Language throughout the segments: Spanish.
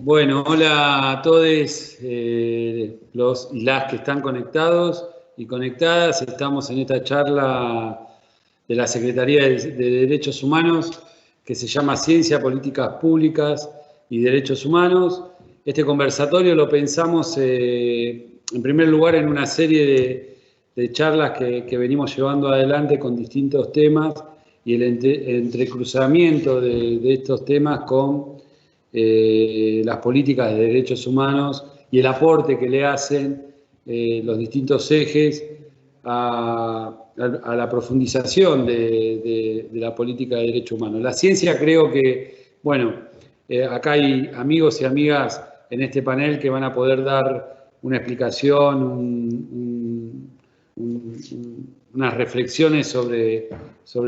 Bueno, hola a todos los y las que están conectados y conectadas. Estamos en esta charla de la Secretaría de Derechos Humanos que se llama Ciencia, Políticas Públicas y Derechos Humanos. Este conversatorio lo pensamos en primer lugar en una serie de charlas que venimos llevando adelante con distintos temas y el entrecruzamiento de estos temas con las políticas de derechos humanos y el aporte que le hacen los distintos ejes a la profundización de la política de derechos humanos. La ciencia creo que, bueno, acá hay amigos y amigas en este panel que van a poder dar una explicación, unas reflexiones sobre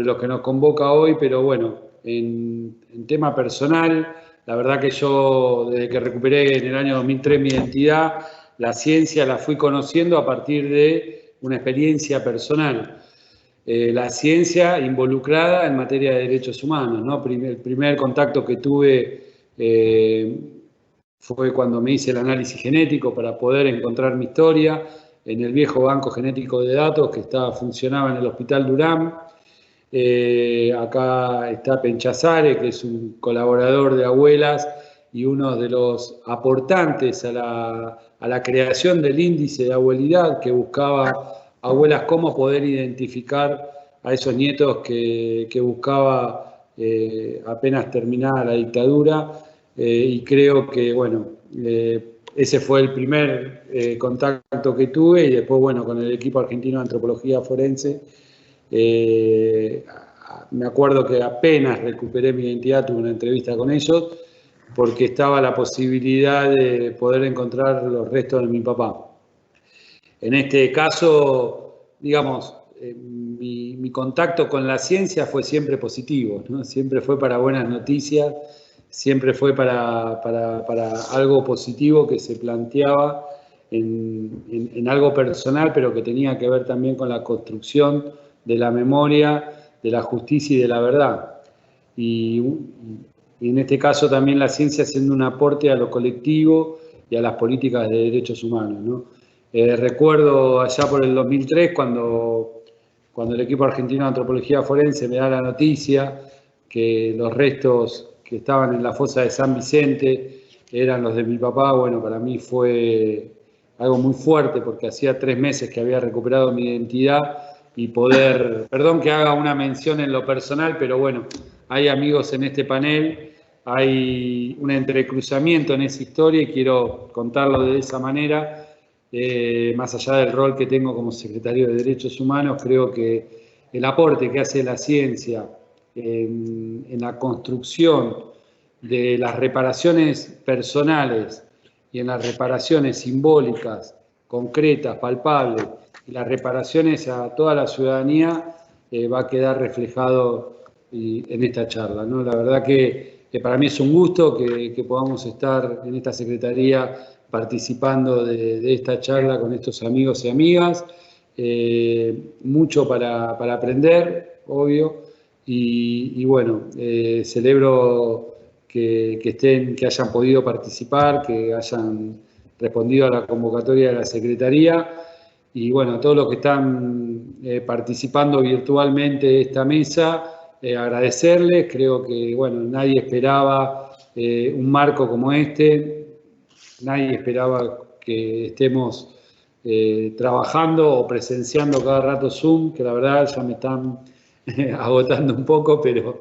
lo que nos convoca hoy, pero bueno, en tema personal, la verdad que yo, desde que recuperé en el año 2003 mi identidad, la ciencia la fui conociendo a partir de una experiencia personal. La ciencia involucrada en materia de derechos humanos, ¿no? El primer contacto que tuve fue cuando me hice el análisis genético para poder encontrar mi historia en el viejo banco genético de datos que funcionaba en el Hospital Durán. Acá está Penchazare, que es un colaborador de Abuelas y uno de los aportantes a la creación del índice de abuelidad que buscaba Abuelas cómo poder identificar a esos nietos que buscaba apenas terminada la dictadura. Y creo que, bueno, ese fue el primer contacto que tuve y después, bueno, con el equipo argentino de antropología forense. Me acuerdo que apenas recuperé mi identidad, tuve una entrevista con ellos, porque estaba la posibilidad de poder encontrar los restos de mi papá. En este caso, digamos, mi contacto con la ciencia fue siempre positivo, ¿no? Siempre fue para buenas noticias, siempre fue para algo positivo que se planteaba en algo personal, pero que tenía que ver también con la construcción de la memoria, de la justicia y de la verdad. Y en este caso también la ciencia haciendo un aporte a lo colectivo y a las políticas de derechos humanos, ¿no? Recuerdo allá por el 2003 cuando el equipo argentino de antropología forense me da la noticia que los restos que estaban en la fosa de San Vicente eran los de mi papá. Bueno, para mí fue algo muy fuerte porque hacía 3 meses que había recuperado mi identidad y poder, perdón que haga una mención en lo personal, pero bueno, hay amigos en este panel, hay un entrecruzamiento en esa historia y quiero contarlo de esa manera. Más allá del rol que tengo como secretario de Derechos Humanos, creo que el aporte que hace la ciencia en la construcción de las reparaciones personales y en las reparaciones simbólicas, concretas, palpables, y las reparaciones a toda la ciudadanía va a quedar reflejado en esta charla, ¿no? La verdad que para mí es un gusto que podamos estar en esta Secretaría participando de esta charla con estos amigos y amigas. Mucho para aprender, obvio, y bueno, celebro que hayan podido participar, que hayan respondido a la convocatoria de la Secretaría, y bueno, a todos los que están participando virtualmente de esta mesa, agradecerles. Creo que, bueno, nadie esperaba un marco como este, nadie esperaba que estemos trabajando o presenciando cada rato Zoom, que la verdad ya me están agotando un poco, pero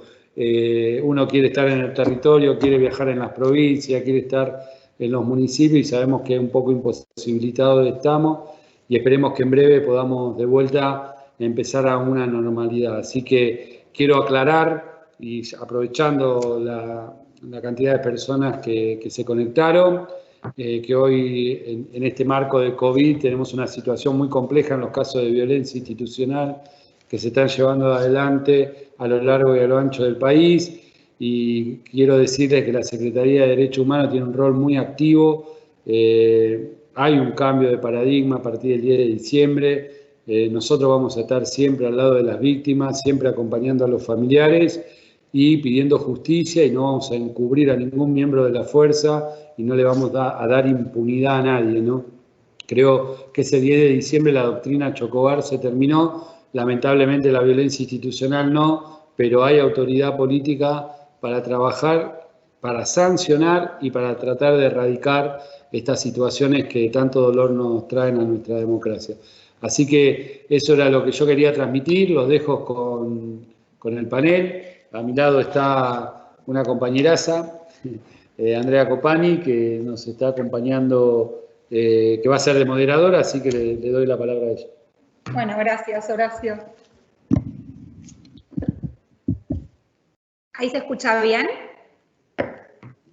uno quiere estar en el territorio, quiere viajar en las provincias, quiere estar en los municipios y sabemos que un poco imposibilitados estamos y esperemos que en breve podamos de vuelta empezar a una normalidad. Así que quiero aclarar, y aprovechando la cantidad de personas que se conectaron, que hoy en este marco de COVID tenemos una situación muy compleja en los casos de violencia institucional que se están llevando adelante a lo largo y a lo ancho del país, y quiero decirles que la Secretaría de Derechos Humanos tiene un rol muy activo. Hay un cambio de paradigma a partir del 10 de diciembre. Nosotros vamos a estar siempre al lado de las víctimas, siempre acompañando a los familiares y pidiendo justicia, y no vamos a encubrir a ningún miembro de la fuerza y no le vamos a dar impunidad a nadie, ¿no? Creo que ese 10 de diciembre la doctrina Chocobar se terminó, lamentablemente la violencia institucional no, pero hay autoridad política para trabajar, para sancionar y para tratar de erradicar estas situaciones que tanto dolor nos traen a nuestra democracia. Así que eso era lo que yo quería transmitir, los dejo con el panel. A mi lado está una compañeraza, Andrea Copani, que nos está acompañando, que va a ser de moderadora, así que le doy la palabra a ella. Bueno, gracias, Horacio. ¿Ahí se escucha bien?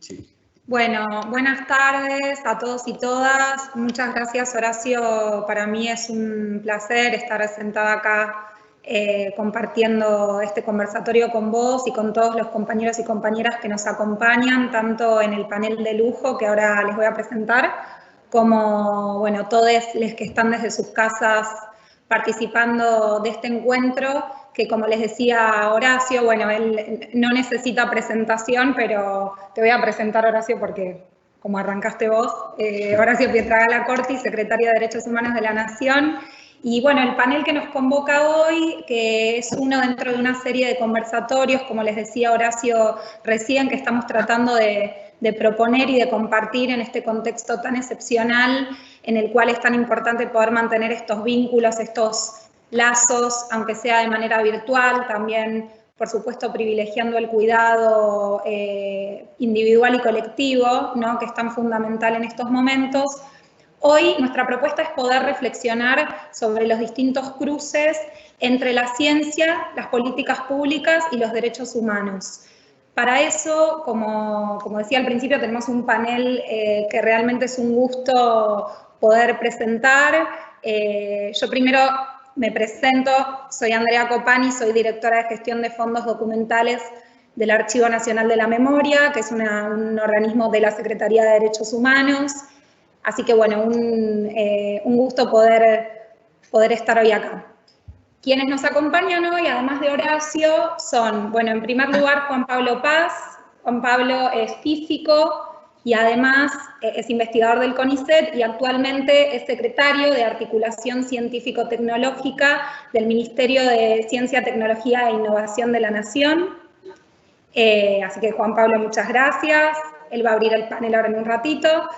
Sí. Bueno, buenas tardes a todos y todas. Muchas gracias, Horacio. Para mí es un placer estar sentada acá compartiendo este conversatorio con vos y con todos los compañeros y compañeras que nos acompañan, tanto en el panel de lujo que ahora les voy a presentar, como, bueno, todos los que están desde sus casas participando de este encuentro, que como les decía Horacio, bueno, él no necesita presentación, pero te voy a presentar, Horacio, porque como arrancaste vos, Horacio Pietragala Corti, secretario de Derechos Humanos de la Nación. Y bueno, el panel que nos convoca hoy, que es uno dentro de una serie de conversatorios, como les decía Horacio recién, que estamos tratando de proponer y de compartir en este contexto tan excepcional, en el cual es tan importante poder mantener estos vínculos, estos lazos, aunque sea de manera virtual, también, por supuesto, privilegiando el cuidado individual y colectivo, ¿no?, que es tan fundamental en estos momentos. Hoy nuestra propuesta es poder reflexionar sobre los distintos cruces entre la ciencia, las políticas públicas y los derechos humanos. Para eso, como decía al principio, tenemos un panel que realmente es un gusto poder presentar. Yo primero me presento, soy Andrea Copani, soy directora de gestión de fondos documentales del Archivo Nacional de la Memoria, que es un organismo de la Secretaría de Derechos Humanos. Así que bueno, un gusto poder estar hoy acá. Quienes nos acompañan hoy, además de Horacio, son, bueno, en primer lugar Juan Pablo Paz. Juan Pablo es físico y además es investigador del CONICET y actualmente es secretario de Articulación Científico-Tecnológica del Ministerio de Ciencia, Tecnología e Innovación de la Nación. Así que Juan Pablo, muchas gracias. Él va a abrir el panel ahora en un ratito.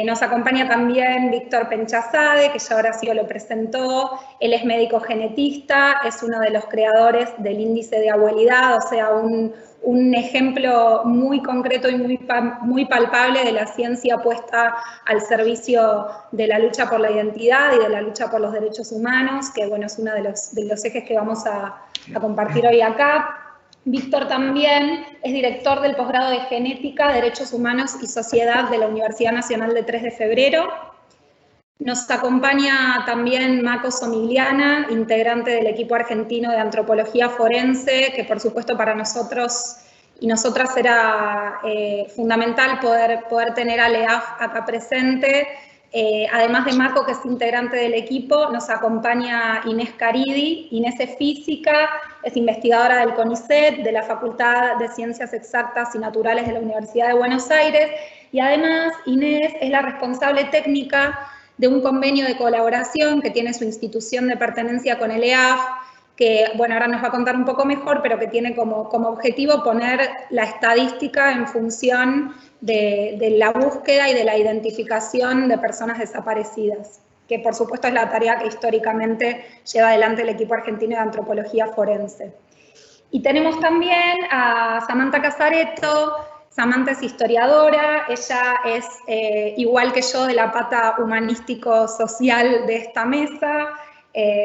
Nos acompaña también Víctor Penchazade, que ya Horacio lo presentó. Él es médico genetista, es uno de los creadores del índice de abuelidad, o sea, un ejemplo muy concreto y muy palpable de la ciencia puesta al servicio de la lucha por la identidad y de la lucha por los derechos humanos, que bueno, es uno de los ejes que vamos a compartir hoy acá. Víctor también es director del posgrado de Genética, Derechos Humanos y Sociedad de la Universidad Nacional de 3 de Febrero. Nos acompaña también Mako Somigliana, integrante del equipo argentino de Antropología Forense, que por supuesto para nosotros y nosotras era fundamental poder tener a LEAF acá presente. Además de Mako, que es integrante del equipo, nos acompaña Inés Caridi. Inés es física, es investigadora del CONICET, de la Facultad de Ciencias Exactas y Naturales de la Universidad de Buenos Aires, y además Inés es la responsable técnica de un convenio de colaboración que tiene su institución de pertenencia con el EAF, que, bueno, ahora nos va a contar un poco mejor, pero que tiene como objetivo poner la estadística en función de la búsqueda y de la identificación de personas desaparecidas, que por supuesto es la tarea que históricamente lleva adelante el equipo argentino de Antropología Forense. Y tenemos también a Samantha Casareto. Samantha es historiadora, ella es, igual que yo, de la pata humanístico-social de esta mesa.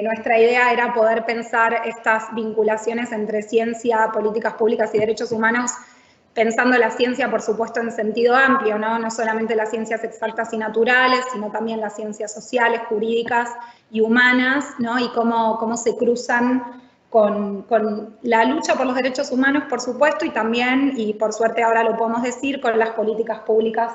Nuestra idea era poder pensar estas vinculaciones entre ciencia, políticas públicas y derechos humanos, pensando la ciencia, por supuesto, en sentido amplio, ¿no? No solamente las ciencias exactas y naturales, sino también las ciencias sociales, jurídicas y humanas, ¿no? Y cómo se cruzan con la lucha por los derechos humanos, por supuesto, y también, y por suerte ahora lo podemos decir, con las políticas públicas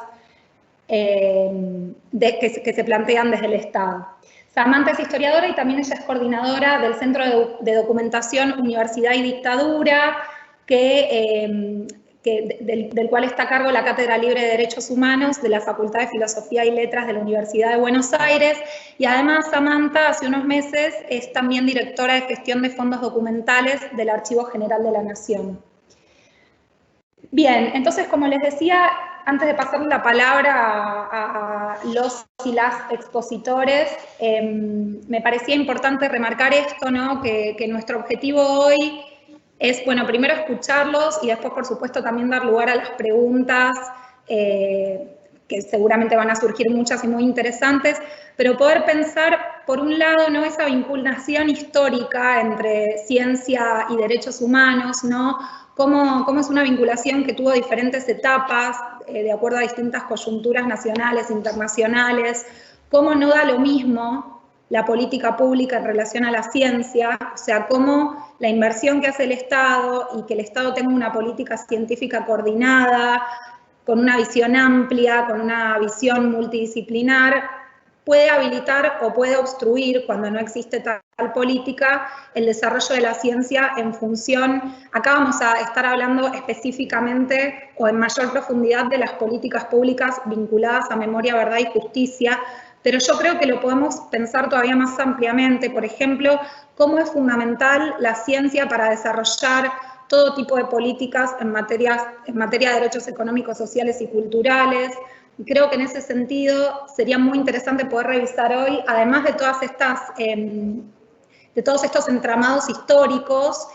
que se plantean desde el Estado. Samantha es historiadora y también ella es coordinadora del Centro de Documentación Universidad y Dictadura. del cual está a cargo la Cátedra Libre de Derechos Humanos de la Facultad de Filosofía y Letras de la Universidad de Buenos Aires. Y además Samantha, hace unos meses, es también directora de gestión de fondos documentales del Archivo General de la Nación. Bien, entonces, como les decía, antes de pasarle la palabra a los y las expositores, me parecía importante remarcar esto, ¿no? Que nuestro objetivo hoy es, bueno, primero escucharlos y después, por supuesto, también dar lugar a las preguntas, que seguramente van a surgir muchas y muy interesantes, pero poder pensar, por un lado, ¿no? Esa vinculación histórica entre ciencia y derechos humanos, ¿no? Cómo es una vinculación que tuvo diferentes etapas, de acuerdo a distintas coyunturas nacionales, internacionales, cómo no da lo mismo la política pública en relación a la ciencia, o sea, cómo la inversión que hace el Estado y que el Estado tenga una política científica coordinada, con una visión amplia, con una visión multidisciplinar, puede habilitar o puede obstruir, cuando no existe tal política, el desarrollo de la ciencia en función, acá vamos a estar hablando específicamente o en mayor profundidad de las políticas públicas vinculadas a memoria, verdad y justicia, pero yo creo que lo podemos pensar todavía más ampliamente, por ejemplo, cómo es fundamental la ciencia para desarrollar todo tipo de políticas en materia de derechos económicos, sociales y culturales. Creo que en ese sentido sería muy interesante poder revisar hoy, además de todos estos entramados históricos,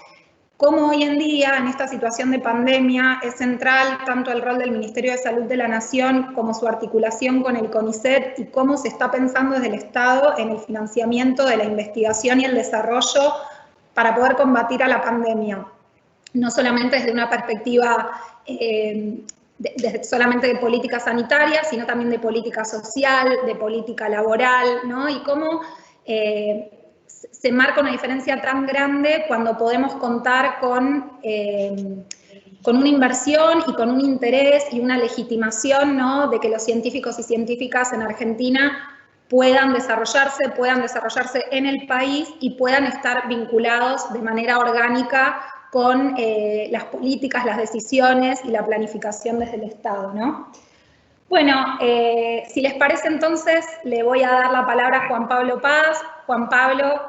cómo hoy en día, en esta situación de pandemia, es central tanto el rol del Ministerio de Salud de la Nación como su articulación con el CONICET y cómo se está pensando desde el Estado en el financiamiento de la investigación y el desarrollo para poder combatir a la pandemia. No solamente desde una perspectiva solamente de política sanitaria, sino también de política social, de política laboral, ¿no? Y cómo se marca una diferencia tan grande cuando podemos contar con una inversión y con un interés y una legitimación, ¿no? De que los científicos y científicas en Argentina puedan desarrollarse en el país y puedan estar vinculados de manera orgánica con las políticas, las decisiones y la planificación desde el Estado, ¿no? Bueno, si les parece entonces, le voy a dar la palabra a Juan Pablo Paz. Juan Pablo,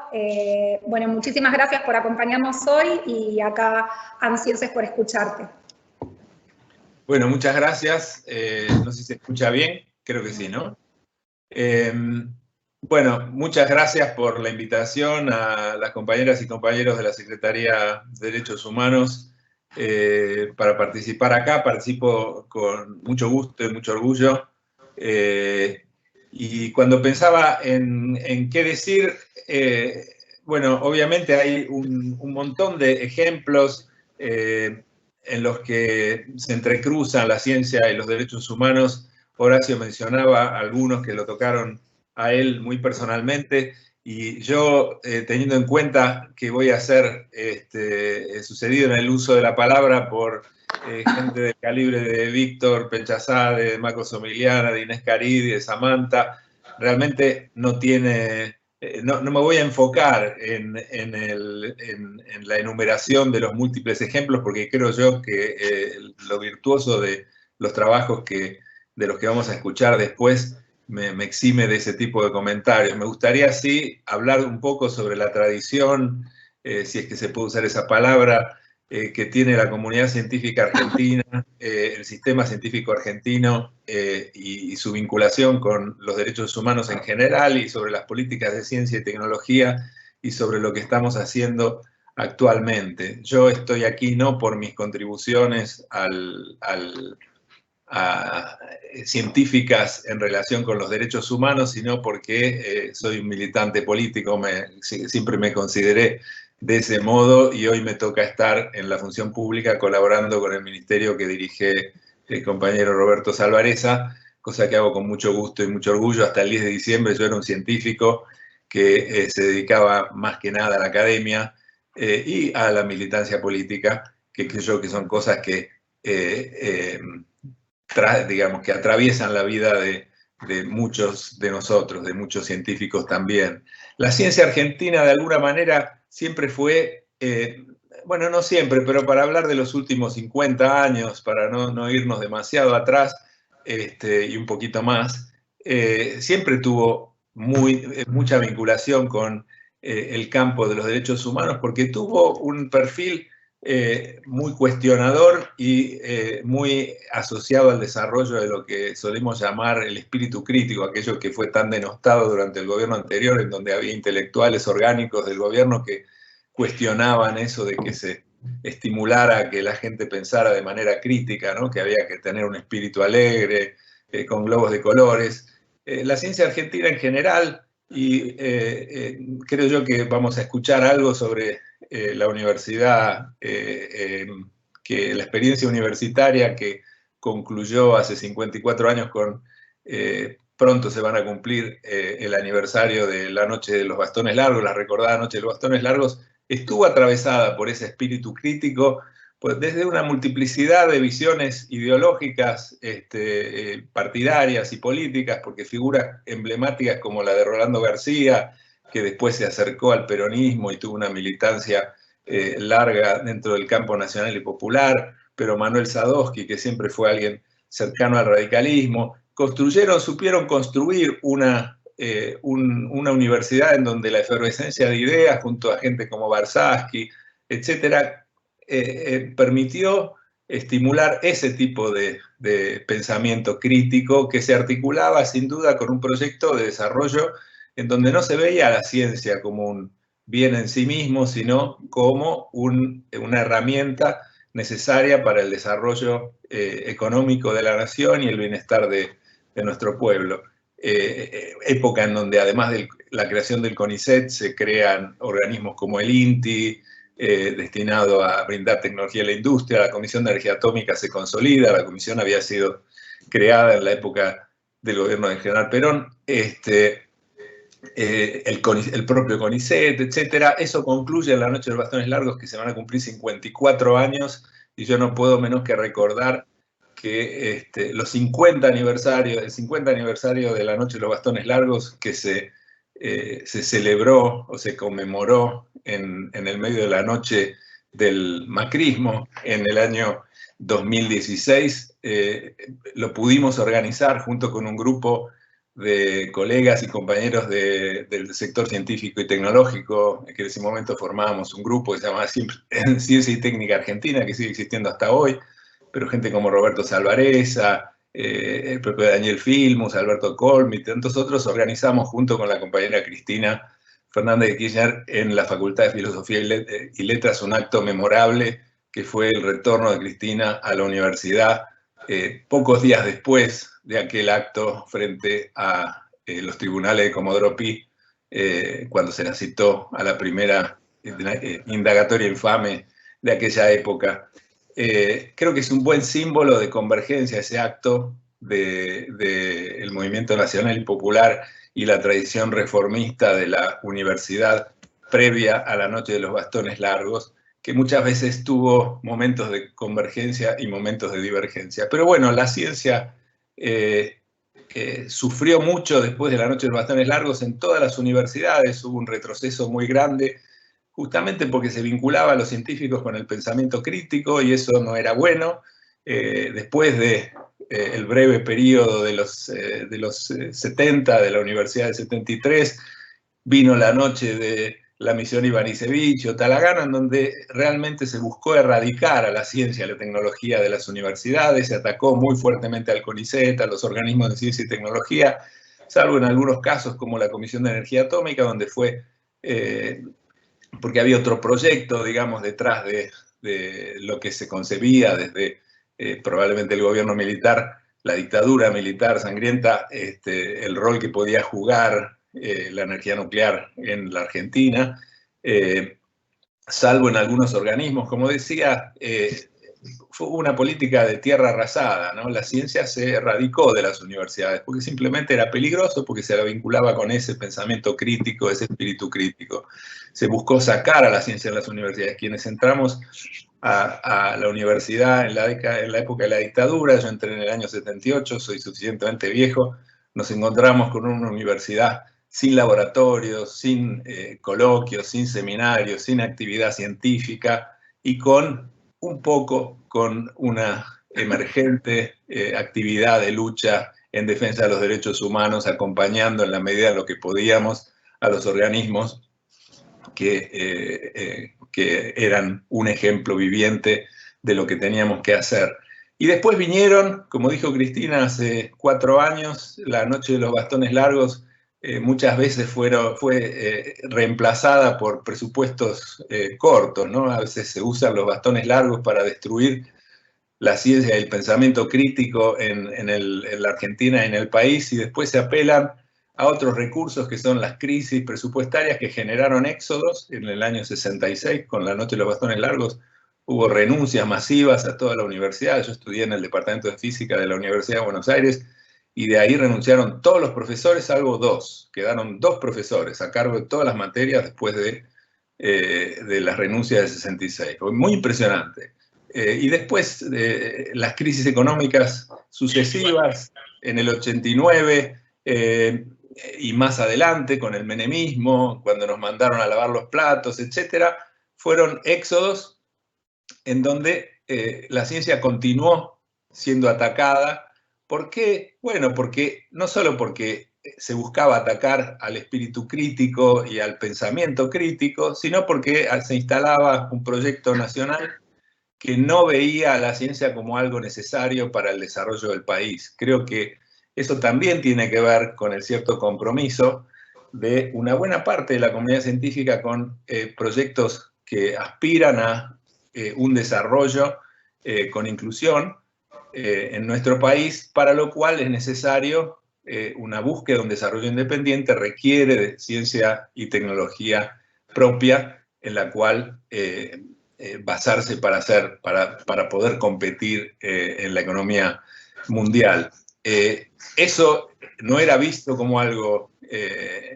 bueno, muchísimas gracias por acompañarnos hoy y acá ansiosos por escucharte. Bueno, muchas gracias. No sé si se escucha bien, creo que sí, ¿no? Bueno, muchas gracias por la invitación a las compañeras y compañeros de la Secretaría de Derechos Humanos para participar acá. Participo con mucho gusto y mucho orgullo. Y cuando pensaba en qué decir, bueno, obviamente hay un montón de ejemplos en los que se entrecruzan la ciencia y los derechos humanos. Horacio mencionaba algunos que lo tocaron a él muy personalmente, y yo, teniendo en cuenta que voy a ser sucedido en el uso de la palabra por gente del calibre de Víctor Penchazade, de Marco Somiliana, de Inés Caridi, de Samantha, realmente no tiene... no me voy a enfocar en la enumeración de los múltiples ejemplos, porque creo yo que lo virtuoso de los trabajos de los que vamos a escuchar después me exime de ese tipo de comentarios. Me gustaría, sí, hablar un poco sobre la tradición, si es que se puede usar esa palabra, que tiene la comunidad científica argentina, el sistema científico argentino y su vinculación con los derechos humanos en general, y sobre las políticas de ciencia y tecnología y sobre lo que estamos haciendo actualmente. Yo estoy aquí no por mis contribuciones científicas en relación con los derechos humanos, sino porque soy un militante político, siempre me consideré de ese modo, y hoy me toca estar en la función pública colaborando con el ministerio que dirige el compañero Roberto Salvarezza, cosa que hago con mucho gusto y mucho orgullo. Hasta el 10 de diciembre yo era un científico que se dedicaba más que nada a la academia y a la militancia política, que creo que son cosas que digamos, que atraviesan la vida de muchos de nosotros, de muchos científicos también. La ciencia argentina, de alguna manera, siempre fue bueno, no siempre, pero para hablar de los últimos 50 años, para no irnos demasiado atrás y un poquito más, siempre tuvo mucha vinculación con el campo de los derechos humanos porque tuvo un perfil muy cuestionador y muy asociado al desarrollo de lo que solemos llamar el espíritu crítico, aquello que fue tan denostado durante el gobierno anterior, en donde había intelectuales orgánicos del gobierno que cuestionaban eso de que se estimulara que la gente pensara de manera crítica, ¿no? Que había que tener un espíritu alegre, con globos de colores. La ciencia argentina en general, y creo yo que vamos a escuchar algo sobre la universidad, que la experiencia universitaria que concluyó hace 54 años con... pronto se van a cumplir el aniversario de la Noche de los Bastones Largos, la recordada Noche de los Bastones Largos, estuvo atravesada por ese espíritu crítico, pues desde una multiplicidad de visiones ideológicas, partidarias y políticas, porque figuras emblemáticas como la de Rolando García, que después se acercó al peronismo y tuvo una militancia larga dentro del campo nacional y popular, pero Manuel Sadowski, que siempre fue alguien cercano al radicalismo, supieron construir una universidad en donde la efervescencia de ideas, junto a gente como Barsaski, etcétera, permitió estimular ese tipo de pensamiento crítico que se articulaba sin duda con un proyecto de desarrollo en donde no se veía a la ciencia como un bien en sí mismo, sino como una herramienta necesaria para el desarrollo económico de la nación y el bienestar de nuestro pueblo. Época en donde además de la creación del CONICET se crean organismos como el INTI, destinado a brindar tecnología a la industria, la Comisión de Energía Atómica se consolida, la comisión había sido creada en la época del gobierno del general Perón, el propio CONICET, etcétera. Eso concluye en la Noche de los Bastones Largos, que se van a cumplir 54 años, y yo no puedo menos que recordar que el 50 aniversario de la Noche de los Bastones Largos, que se celebró o se conmemoró en el medio de la noche del macrismo en el año 2016, lo pudimos organizar junto con un grupo de colegas y compañeros del sector científico y tecnológico, que en ese momento formábamos un grupo que se llamaba Ciencia y Técnica Argentina, que sigue existiendo hasta hoy, pero gente como Roberto Salvareza, el propio Daniel Filmus, Alberto Colm y tantos otros, organizamos junto con la compañera Cristina Fernández de Kirchner en la Facultad de Filosofía y Letras un acto memorable que fue el retorno de Cristina a la universidad pocos días después de aquel acto frente a los tribunales de Comodoro Pi, cuando se la citó a la primera indagatoria infame de aquella época. Creo que es un buen símbolo de convergencia ese acto del movimiento nacional y popular y la tradición reformista de la universidad previa a la Noche de los Bastones Largos, que muchas veces tuvo momentos de convergencia y momentos de divergencia. Pero bueno, la ciencia sufrió mucho después de la Noche de los Bastones Largos en todas las universidades, hubo un retroceso muy grande, justamente porque se vinculaba a los científicos con el pensamiento crítico y eso no era bueno. Después del breve periodo de los 70, de la Universidad del 73, vino la noche de la misión Ivanišević o Talagana, en donde realmente se buscó erradicar a la ciencia y a la tecnología de las universidades, se atacó muy fuertemente al CONICET, a los organismos de ciencia y tecnología, salvo en algunos casos como la Comisión de Energía Atómica, donde fue... porque había otro proyecto, digamos, detrás de lo que se concebía desde probablemente el gobierno militar, la dictadura militar sangrienta, el rol que podía jugar la energía nuclear en la Argentina, salvo en algunos organismos. Como decía, fue una política de tierra arrasada, ¿no? La ciencia se erradicó de las universidades porque simplemente era peligroso, porque se la vinculaba con ese pensamiento crítico, ese espíritu crítico. Se buscó sacar a la ciencia de las universidades. Quienes entramos a la universidad en la época de la dictadura, yo entré en el año 78, soy suficientemente viejo, nos encontramos con una universidad sin laboratorios, sin coloquios, sin seminarios, sin actividad científica, y con una emergente actividad de lucha en defensa de los derechos humanos, acompañando en la medida de lo que podíamos a los organismos que eran un ejemplo viviente de lo que teníamos que hacer. Y después vinieron, como dijo Cristina, hace 4 años, la Noche de los Bastones Largos muchas veces fue reemplazada por presupuestos cortos, ¿no? A veces se usan los bastones largos para destruir la ciencia y el pensamiento crítico en la Argentina y en el país, y después se apelan a otros recursos que son las crisis presupuestarias que generaron éxodos. En el año 66, con la Noche de los Bastones Largos, hubo renuncias masivas a toda la universidad. Yo estudié en el Departamento de Física de la Universidad de Buenos Aires, y de ahí renunciaron todos los profesores, salvo 2. Quedaron 2 profesores a cargo de todas las materias después de las renuncias del 66. Fue muy impresionante. Y después las crisis económicas sucesivas, en el 89 y más adelante con el menemismo, cuando nos mandaron a lavar los platos, etcétera, fueron éxodos en donde la ciencia continuó siendo atacada. ¿Por qué? Bueno, porque no solo porque se buscaba atacar al espíritu crítico y al pensamiento crítico, sino porque se instalaba un proyecto nacional que no veía a la ciencia como algo necesario para el desarrollo del país. Creo que eso también tiene que ver con el cierto compromiso de una buena parte de la comunidad científica con proyectos que aspiran a un desarrollo con inclusión en nuestro país, para lo cual es necesario una búsqueda, un desarrollo independiente, requiere de ciencia y tecnología propia en la cual basarse para poder competir en la economía mundial. Eso no era visto como algo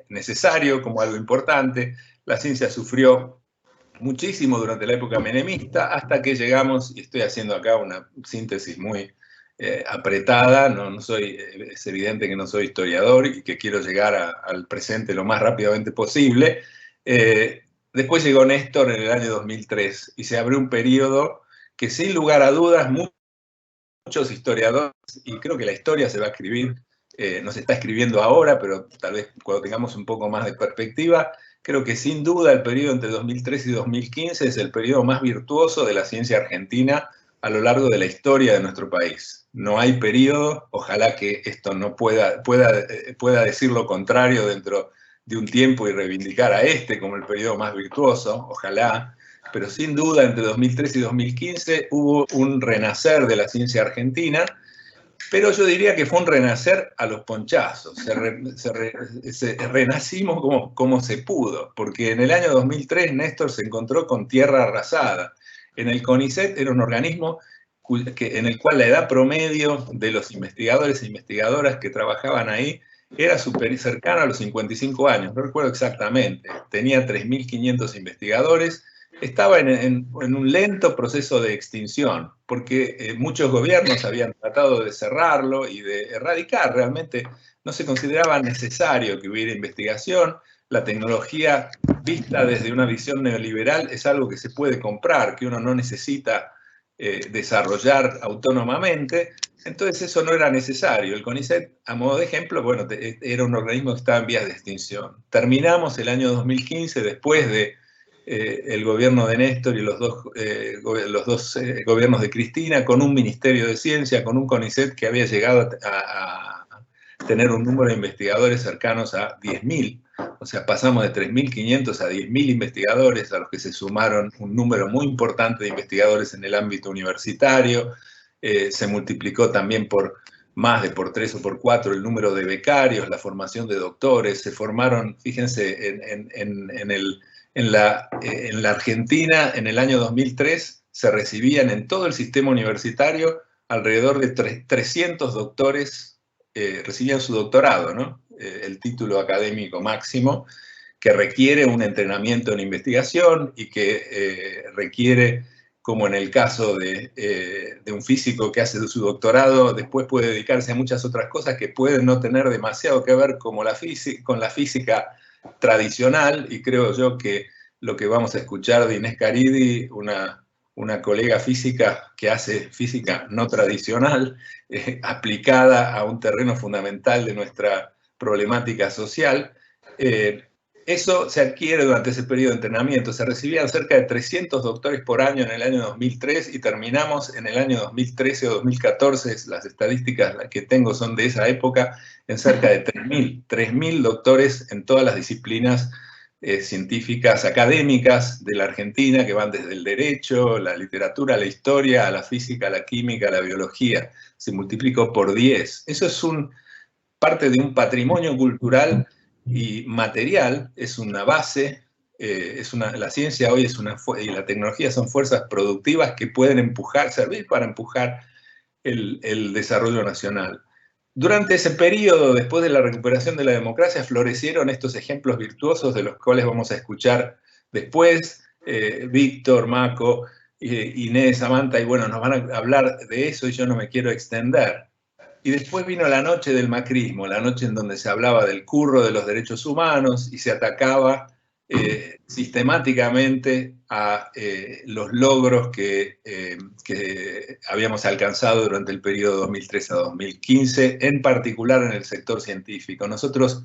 necesario, como algo importante. La ciencia sufrió muchísimo durante la época menemista, hasta que llegamos, y estoy haciendo acá una síntesis muy apretada, es evidente que no soy historiador y que quiero llegar al presente lo más rápidamente posible. Después llegó Néstor en el año 2003 y se abrió un periodo que, sin lugar a dudas, muchos historiadores, y creo que la historia se va a escribir, no se está escribiendo ahora, pero tal vez cuando tengamos un poco más de perspectiva, creo que sin duda el periodo entre 2003 y 2015 es el periodo más virtuoso de la ciencia argentina a lo largo de la historia de nuestro país. No hay periodo, ojalá que esto no pueda decir lo contrario dentro de un tiempo y reivindicar a este como el periodo más virtuoso, ojalá, pero sin duda entre 2003 y 2015 hubo un renacer de la ciencia argentina, pero yo diría que fue un renacer a los ponchazos. Renacimos como se pudo, porque en el año 2003 Néstor se encontró con tierra arrasada. En el CONICET era un organismo en el cual la edad promedio de los investigadores e investigadoras que trabajaban ahí era cercana a los 55 años, no recuerdo exactamente. Tenía 3.500 investigadores. Estaba en un lento proceso de extinción, porque muchos gobiernos habían tratado de cerrarlo y de erradicar. Realmente no se consideraba necesario que hubiera investigación. La tecnología vista desde una visión neoliberal es algo que se puede comprar, que uno no necesita desarrollar autónomamente. Entonces eso no era necesario. El CONICET, a modo de ejemplo, bueno, era un organismo que estaba en vías de extinción. Terminamos el año 2015, después de el gobierno de Néstor y los dos gobiernos de Cristina, con un Ministerio de Ciencia, con un CONICET que había llegado a tener un número de investigadores cercanos a 10.000. O sea, pasamos de 3.500 a 10.000 investigadores, a los que se sumaron un número muy importante de investigadores en el ámbito universitario. Se multiplicó también por 3 o por 4 el número de becarios, la formación de doctores. Se formaron, fíjense, en la Argentina, en el año 2003, se recibían en todo el sistema universitario alrededor de 300 doctores, recibían su doctorado, ¿no? El título académico máximo, que requiere un entrenamiento en investigación y que requiere, como en el caso de un físico que hace su doctorado, después puede dedicarse a muchas otras cosas que pueden no tener demasiado que ver con la física tradicional, y creo yo que lo que vamos a escuchar de Inés Caridi, una una colega física que hace física no tradicional, aplicada a un terreno fundamental de nuestra problemática social. Eso se adquiere durante ese periodo de entrenamiento. Se recibían cerca de 300 doctores por año en el año 2003 y terminamos en el año 2013 o 2014, las estadísticas que tengo son de esa época, en cerca de 3.000 doctores en todas las disciplinas científicas, académicas de la Argentina, que van desde el derecho, la literatura, la historia, a la física, a la química, a la biología. Se multiplicó por 10. Eso es parte de un patrimonio cultural y material, es una base, la ciencia hoy y la tecnología son fuerzas productivas que pueden servir para empujar el desarrollo nacional. Durante ese periodo, después de la recuperación de la democracia, florecieron estos ejemplos virtuosos de los cuales vamos a escuchar después. Víctor, Maco, Inés, Samantha, y bueno, nos van a hablar de eso y yo no me quiero extender. Y después vino la noche del macrismo, la noche en donde se hablaba del curro de los derechos humanos y se atacaba sistemáticamente a los logros que habíamos alcanzado durante el periodo 2013 a 2015, en particular en el sector científico. Nosotros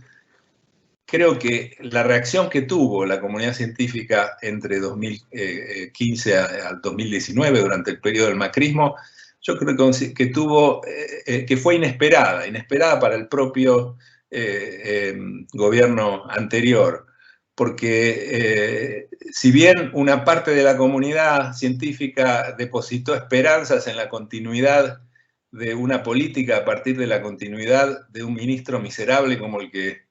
creo que la reacción que tuvo la comunidad científica entre 2015 al 2019, durante el periodo del macrismo, yo creo que fue inesperada para el propio gobierno anterior, porque si bien una parte de la comunidad científica depositó esperanzas en la continuidad de una política a partir de la continuidad de un ministro miserable como el que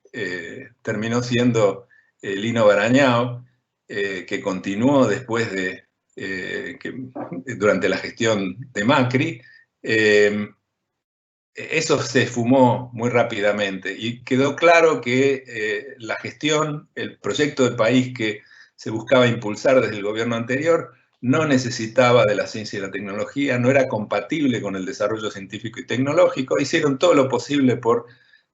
terminó siendo Lino Barañao, que continuó después durante la gestión de Macri, eso se esfumó muy rápidamente y quedó claro que la gestión, el proyecto de país que se buscaba impulsar desde el gobierno anterior no necesitaba de la ciencia y la tecnología, no era compatible con el desarrollo científico y tecnológico. Hicieron todo lo posible por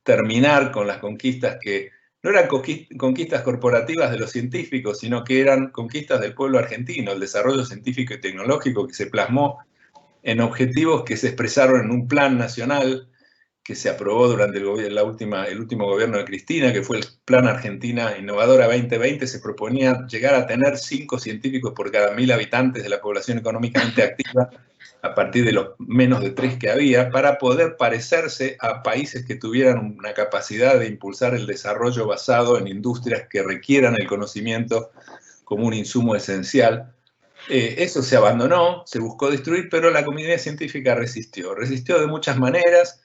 terminar con las conquistas que no eran conquistas corporativas de los científicos, sino que eran conquistas del pueblo argentino, el desarrollo científico y tecnológico que se plasmó en objetivos que se expresaron en un plan nacional que se aprobó durante el último gobierno de Cristina, que fue el Plan Argentina Innovadora 2020. Se proponía llegar a tener 5 científicos por cada 1000 habitantes de la población económicamente activa, a partir de los menos de 3 que había, para poder parecerse a países que tuvieran una capacidad de impulsar el desarrollo basado en industrias que requieran el conocimiento como un insumo esencial. Eso se abandonó, se buscó destruir, pero la comunidad científica resistió. Resistió de muchas maneras,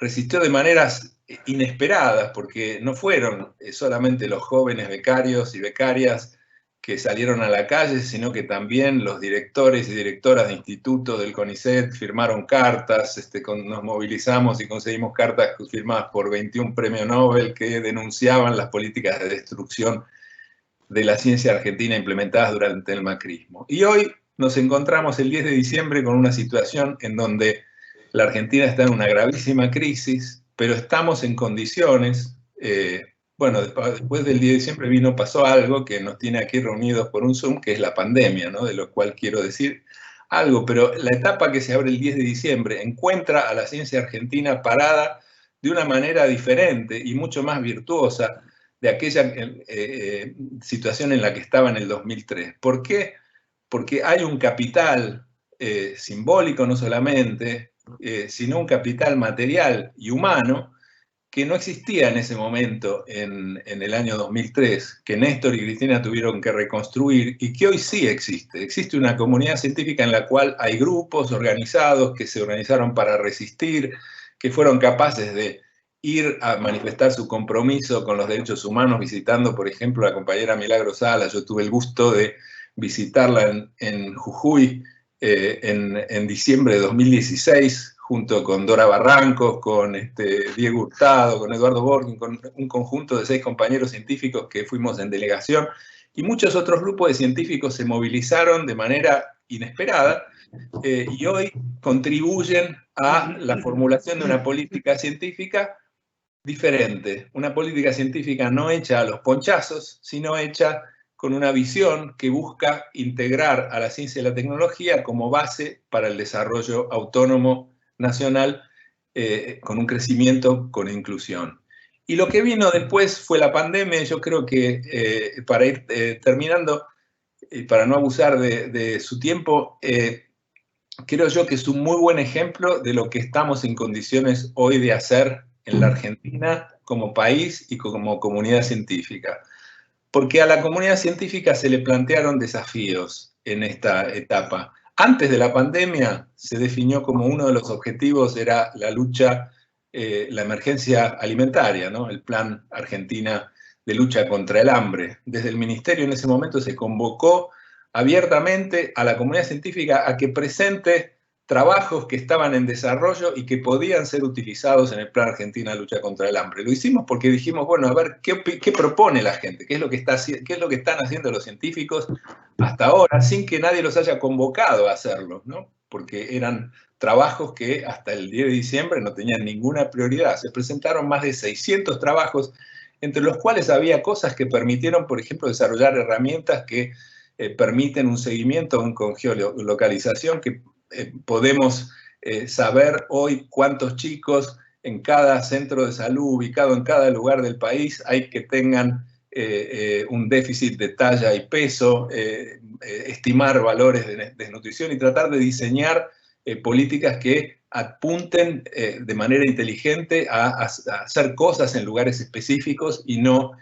resistió de maneras inesperadas, porque no fueron solamente los jóvenes becarios y becarias que salieron a la calle, sino que también los directores y directoras de institutos del CONICET firmaron cartas, nos movilizamos y conseguimos cartas firmadas por 21 premios Nobel que denunciaban las políticas de destrucción de la ciencia argentina implementadas durante el macrismo. Y hoy nos encontramos el 10 de diciembre con una situación en donde la Argentina está en una gravísima crisis, pero estamos en condiciones, bueno, después del 10 de diciembre pasó algo que nos tiene aquí reunidos por un Zoom, que es la pandemia, ¿no? De lo cual quiero decir algo, pero la etapa que se abre el 10 de diciembre encuentra a la ciencia argentina parada de una manera diferente y mucho más virtuosa de aquella situación en la que estaba en el 2003. ¿Por qué? Porque hay un capital simbólico no solamente, sino un capital material y humano que no existía en ese momento en el año 2003, que Néstor y Cristina tuvieron que reconstruir y que hoy sí existe. Existe una comunidad científica en la cual hay grupos organizados que se organizaron para resistir, que fueron capaces de ir a manifestar su compromiso con los derechos humanos, visitando, por ejemplo, a la compañera Milagro Sala. Yo tuve el gusto de visitarla en Jujuy en diciembre de 2016, junto con Dora Barrancos, con Diego Hurtado, con Eduardo Borghin, con un conjunto de 6 compañeros científicos que fuimos en delegación, y muchos otros grupos de científicos se movilizaron de manera inesperada, y hoy contribuyen a la formulación de una política científica diferente, una política científica no hecha a los ponchazos, sino hecha con una visión que busca integrar a la ciencia y la tecnología como base para el desarrollo autónomo nacional, con un crecimiento con inclusión. Y lo que vino después fue la pandemia. Yo creo que, para ir terminando, y para no abusar de su tiempo, creo yo que es un muy buen ejemplo de lo que estamos en condiciones hoy de hacer en la Argentina como país y como comunidad científica. Porque a la comunidad científica se le plantearon desafíos en esta etapa. Antes de la pandemia se definió como uno de los objetivos era la lucha, la emergencia alimentaria, ¿no? El Plan Argentina de Lucha contra el Hambre. Desde el Ministerio en ese momento se convocó abiertamente a la comunidad científica a que presente trabajos que estaban en desarrollo y que podían ser utilizados en el Plan Argentina de Lucha contra el Hambre. Lo hicimos porque dijimos, bueno, a ver, ¿qué propone la gente? ¿Qué es lo que están haciendo los científicos hasta ahora, sin que nadie los haya convocado a hacerlo, ¿no? Porque eran trabajos que hasta el 10 de diciembre no tenían ninguna prioridad. Se presentaron más de 600 trabajos, entre los cuales había cosas que permitieron, por ejemplo, desarrollar herramientas que permiten un seguimiento con geolocalización, que podemos saber hoy cuántos chicos en cada centro de salud ubicado en cada lugar del país hay que tengan un déficit de talla y peso, estimar valores de desnutrición y tratar de diseñar políticas que apunten de manera inteligente a hacer cosas en lugares específicos y no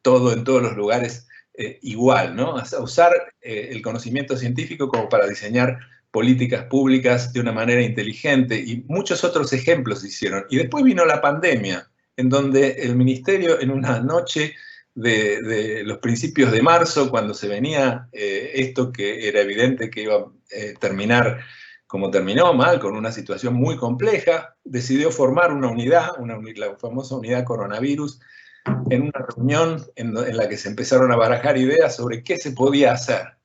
todo en todos los lugares igual, ¿no? A usar el conocimiento científico como para diseñar políticas públicas de una manera inteligente, y muchos otros ejemplos se hicieron. Y después vino la pandemia, en donde el ministerio, en una noche de los principios de marzo, cuando se venía esto que era evidente que iba a terminar como terminó, mal, con una situación muy compleja, decidió formar una unidad, la famosa unidad coronavirus, en una reunión en la que se empezaron a barajar ideas sobre qué se podía hacer.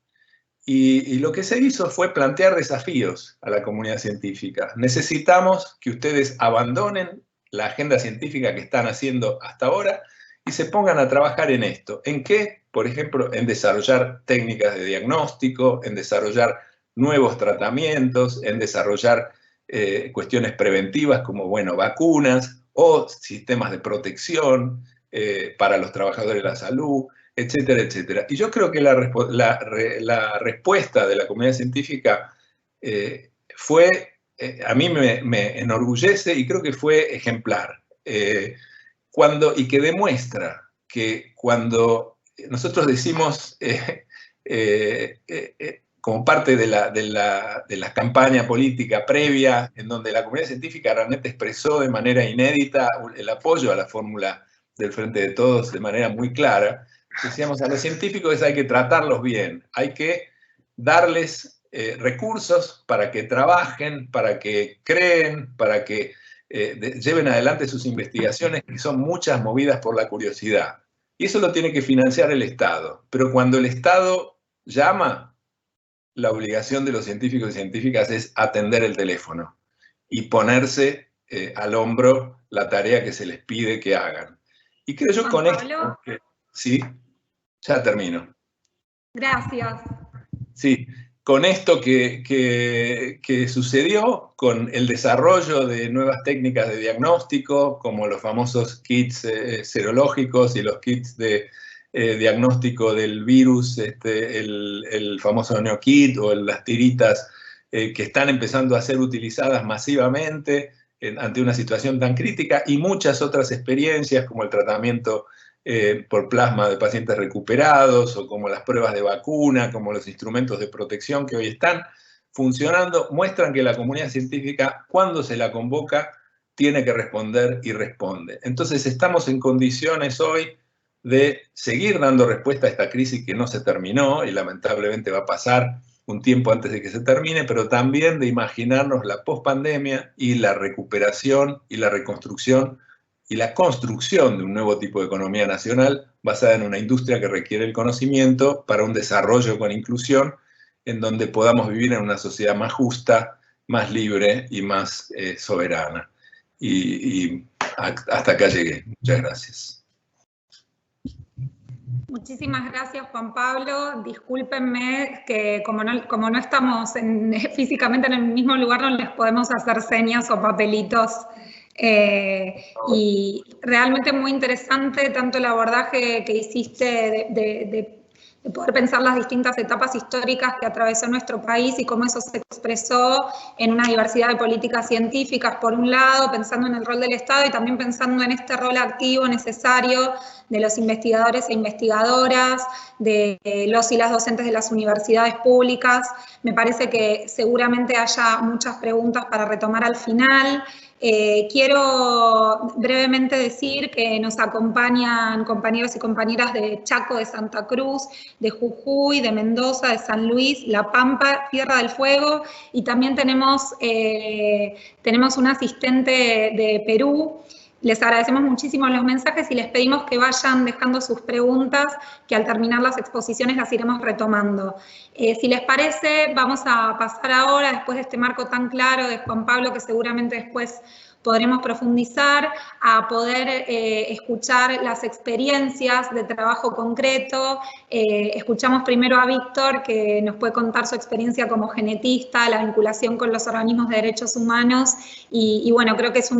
Y lo que se hizo fue plantear desafíos a la comunidad científica. Necesitamos que ustedes abandonen la agenda científica que están haciendo hasta ahora y se pongan a trabajar en esto. ¿En qué? Por ejemplo, en desarrollar técnicas de diagnóstico, en desarrollar nuevos tratamientos, en desarrollar cuestiones preventivas como, bueno, vacunas o sistemas de protección para los trabajadores de la salud, etcétera, etcétera. Y yo creo que la respuesta de la comunidad científica fue, a mí me enorgullece y creo que fue ejemplar. Y que demuestra que cuando nosotros decimos, como parte de la campaña política previa, en donde la comunidad científica realmente expresó de manera inédita el apoyo a la fórmula del Frente de Todos de manera muy clara, decíamos, a los científicos hay que tratarlos bien, hay que darles recursos para que trabajen, para que creen, para que lleven adelante sus investigaciones, que son muchas movidas por la curiosidad. Y eso lo tiene que financiar el Estado. Pero cuando el Estado llama, la obligación de los científicos y científicas es atender el teléfono y ponerse al hombro la tarea que se les pide que hagan. Y creo yo con esto... Sí, ya termino. Gracias. Sí, con esto que sucedió, con el desarrollo de nuevas técnicas de diagnóstico, como los famosos kits serológicos y los kits de diagnóstico del virus, el famoso NeoKit o las tiritas que están empezando a ser utilizadas masivamente ante una situación tan crítica, y muchas otras experiencias como el tratamiento por plasma de pacientes recuperados, o como las pruebas de vacuna, como los instrumentos de protección que hoy están funcionando, muestran que la comunidad científica, cuando se la convoca, tiene que responder y responde. Entonces estamos en condiciones hoy de seguir dando respuesta a esta crisis que no se terminó y lamentablemente va a pasar un tiempo antes de que se termine, pero también de imaginarnos la pospandemia y la recuperación y la reconstrucción y la construcción de un nuevo tipo de economía nacional basada en una industria que requiere el conocimiento para un desarrollo con inclusión, en donde podamos vivir en una sociedad más justa, más libre y más soberana. Y hasta acá llegué. Muchas gracias. Muchísimas gracias, Juan Pablo. Discúlpenme que como no estamos físicamente en el mismo lugar, no les podemos hacer señas o papelitos. Y realmente muy interesante tanto el abordaje que hiciste de poder pensar las distintas etapas históricas que atravesó nuestro país y cómo eso se expresó en una diversidad de políticas científicas, por un lado, pensando en el rol del Estado y también pensando en este rol activo necesario de los investigadores e investigadoras, de los y las docentes de las universidades públicas. Me parece que seguramente haya muchas preguntas para retomar al final. Quiero brevemente decir que nos acompañan compañeros y compañeras de Chaco, de Santa Cruz, de Jujuy, de Mendoza, de San Luis, La Pampa, Tierra del Fuego, y también tenemos un asistente de Perú. Les agradecemos muchísimo los mensajes y les pedimos que vayan dejando sus preguntas, que al terminar las exposiciones las iremos retomando. Si les parece, vamos a pasar ahora, después de este marco tan claro de Juan Pablo, que seguramente después podremos profundizar, a poder escuchar las experiencias de trabajo concreto. Escuchamos primero a Víctor, que nos puede contar su experiencia como genetista, la vinculación con los organismos de derechos humanos, y bueno, creo que es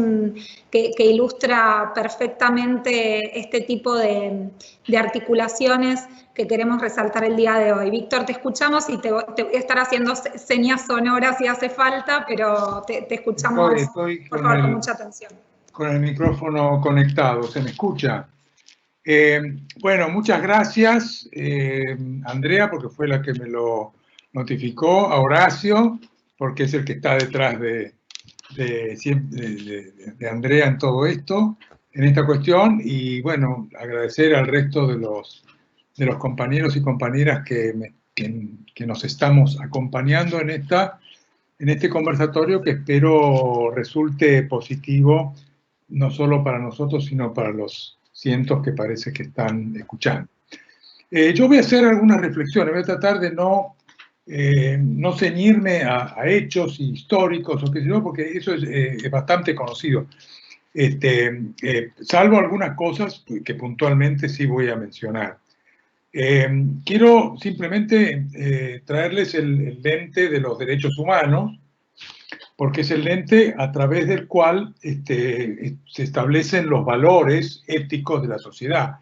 que ilustra perfectamente este tipo de articulaciones que queremos resaltar el día de hoy. Víctor, te escuchamos y te voy a estar haciendo señas sonoras si hace falta, pero te escuchamos, por favor, con mucha atención. Con el micrófono conectado, ¿se me escucha? Bueno, muchas gracias, Andrea, porque fue la que me lo notificó, a Horacio, porque es el que está detrás de Andrea en todo esto, en esta cuestión, y bueno, agradecer al resto de los compañeros y compañeras que nos estamos acompañando en este conversatorio, que espero resulte positivo no solo para nosotros, sino para los cientos que parece que están escuchando. Yo voy a hacer algunas reflexiones, voy a tratar de no ceñirme a hechos históricos o qué sé yo, porque eso es bastante conocido. Salvo algunas cosas que puntualmente sí voy a mencionar. Quiero simplemente traerles el lente de los derechos humanos, porque es el lente a través del cual se establecen los valores éticos de la sociedad,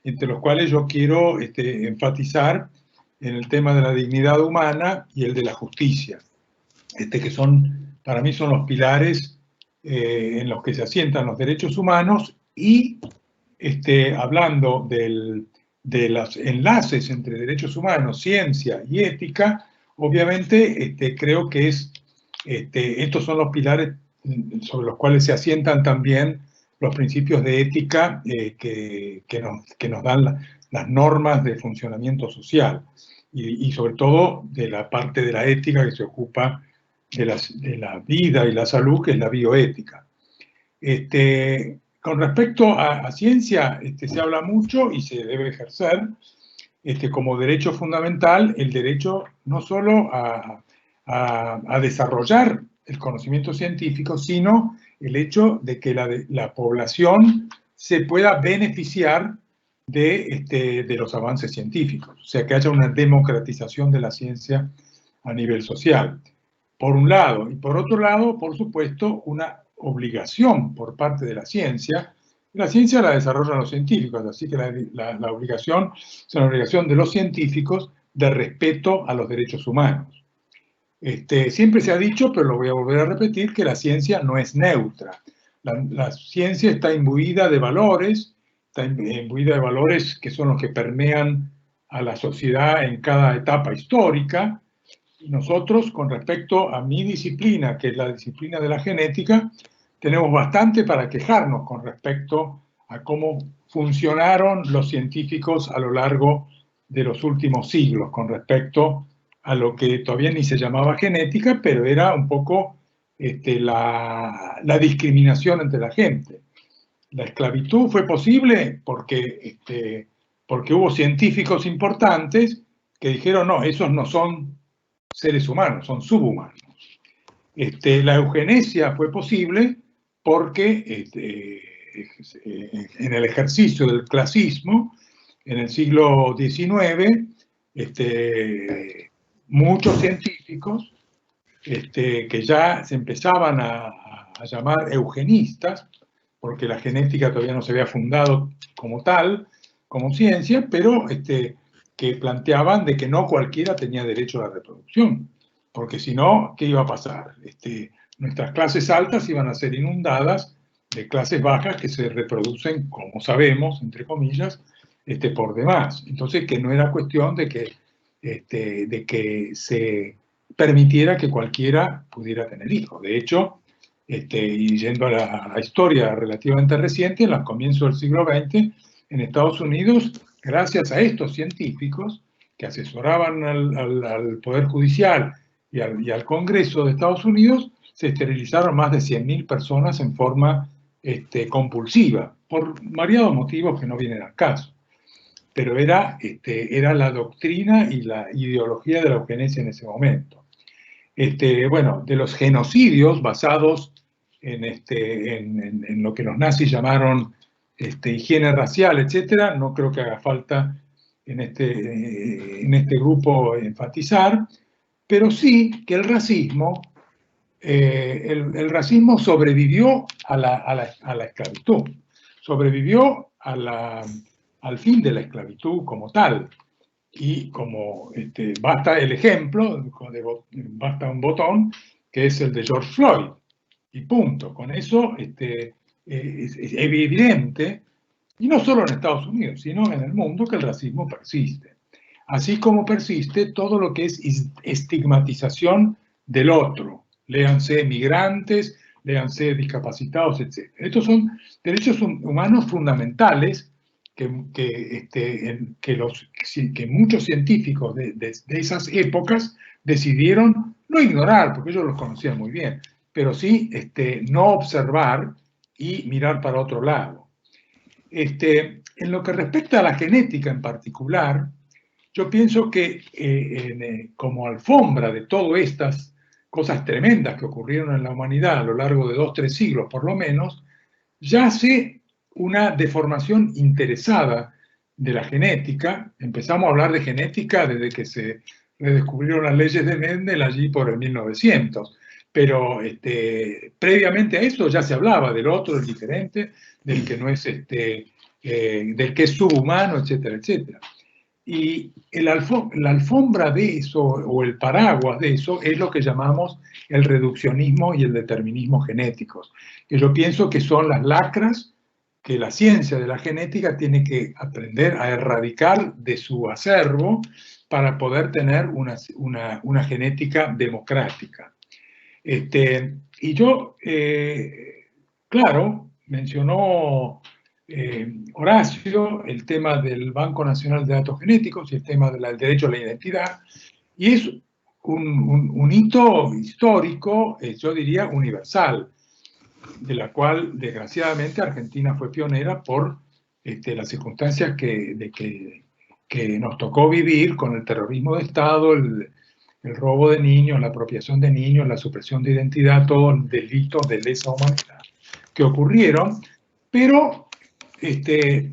entre los cuales yo quiero enfatizar en el tema de la dignidad humana y el de la justicia, que para mí son los pilares en los que se asientan los derechos humanos, y hablando de los enlaces entre derechos humanos, ciencia y ética, obviamente creo que estos son los pilares sobre los cuales se asientan también los principios de ética que nos dan las normas de funcionamiento social, y sobre todo de la parte de la ética que se ocupa de la vida y la salud, que es la bioética. Con respecto a ciencia, se habla mucho y se debe ejercer como derecho fundamental el derecho no solo a desarrollar el conocimiento científico, sino el hecho de que la población se pueda beneficiar de los avances científicos, o sea, que haya una democratización de la ciencia a nivel social, por un lado, y por otro lado, por supuesto, una obligación por parte de la ciencia. La ciencia la desarrollan los científicos, así que la obligación es una obligación de los científicos de respeto a los derechos humanos. Siempre se ha dicho, pero lo voy a volver a repetir, que la ciencia no es neutra. La ciencia está imbuida de valores, que son los que permean a la sociedad en cada etapa histórica. Y nosotros, con respecto a mi disciplina, que es la disciplina de la genética, tenemos bastante para quejarnos con respecto a cómo funcionaron los científicos a lo largo de los últimos siglos, con respecto a lo que todavía ni se llamaba genética, pero era un poco la discriminación entre la gente. La esclavitud fue posible porque hubo científicos importantes que dijeron, no, esos no son seres humanos, son subhumanos. La eugenesia fue posible porque en el ejercicio del clasismo en el siglo XIX, muchos científicos que ya se empezaban a llamar eugenistas, porque la genética todavía no se había fundado como tal, como ciencia, pero que planteaban de que no cualquiera tenía derecho a la reproducción, porque si no, ¿qué iba a pasar? Nuestras clases altas iban a ser inundadas de clases bajas que se reproducen, como sabemos, entre comillas, por demás. Entonces, que no era cuestión de que se permitiera que cualquiera pudiera tener hijos. De hecho, y yendo a la historia relativamente reciente, en los comienzos del siglo XX, en Estados Unidos, gracias a estos científicos que asesoraban al Poder Judicial y al Congreso de Estados Unidos, se esterilizaron más de 100.000 personas en forma compulsiva, por variados motivos que no vienen al caso. Pero era la doctrina y la ideología de la eugenesia en ese momento. Bueno, de los genocidios basados en lo que los nazis llamaron higiene racial, etcétera, no creo que haga falta en este grupo enfatizar, pero sí que el racismo sobrevivió a la esclavitud, sobrevivió al fin de la esclavitud como tal. Y como basta el ejemplo, basta un botón, que es el de George Floyd, y punto. Con eso es evidente, y no solo en Estados Unidos, sino en el mundo, que el racismo persiste. Así como persiste todo lo que es estigmatización del otro. Léanse migrantes, léanse discapacitados, etc. Estos son derechos humanos fundamentales que muchos científicos de esas épocas decidieron no ignorar, porque ellos los conocían muy bien, pero sí no observar y mirar para otro lado. En lo que respecta a la genética en particular, yo pienso que como alfombra de todas estas cosas tremendas que ocurrieron en la humanidad a lo largo de 2 o 3 siglos por lo menos, yace una deformación interesada de la genética. Empezamos a hablar de genética desde que se redescubrieron las leyes de Mendel allí por el 1900. Pero previamente a eso ya se hablaba del otro, del diferente, del que no es del que es subhumano, etcétera, etcétera. Y la alfombra de eso, o el paraguas de eso, es lo que llamamos el reduccionismo y el determinismo genéticos, que yo pienso que son las lacras que la ciencia de la genética tiene que aprender a erradicar de su acervo para poder tener una genética democrática. Y yo, claro, mencionó Horacio el tema del Banco Nacional de Datos Genéticos y el tema del derecho a la identidad, y es un hito histórico, yo diría universal, de la cual desgraciadamente Argentina fue pionera por las circunstancias que nos tocó vivir con el terrorismo de Estado, el robo de niños, la apropiación de niños, la supresión de identidad, todos delitos de lesa humanidad que ocurrieron, pero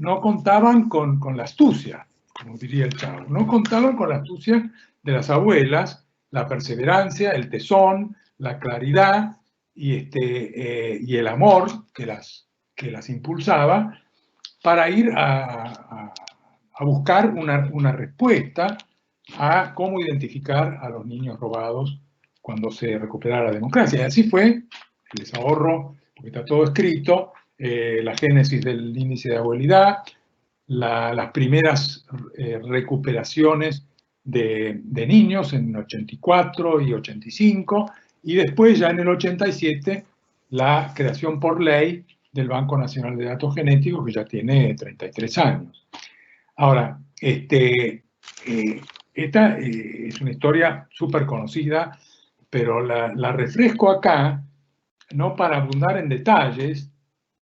no contaban con la astucia, como diría el Chavo, no contaban con la astucia de las abuelas, la perseverancia, el tesón, la claridad y el amor que las impulsaba para ir a buscar una respuesta a cómo identificar a los niños robados cuando se recuperara la democracia. Y así fue, les ahorro, porque está todo escrito, la génesis del índice de abuelidad, las primeras recuperaciones de niños en 84 y 85, y después ya en el 87 la creación por ley del Banco Nacional de Datos Genéticos, que ya tiene 33 años. Ahora, esta es una historia súper conocida, pero la refresco acá, no para abundar en detalles,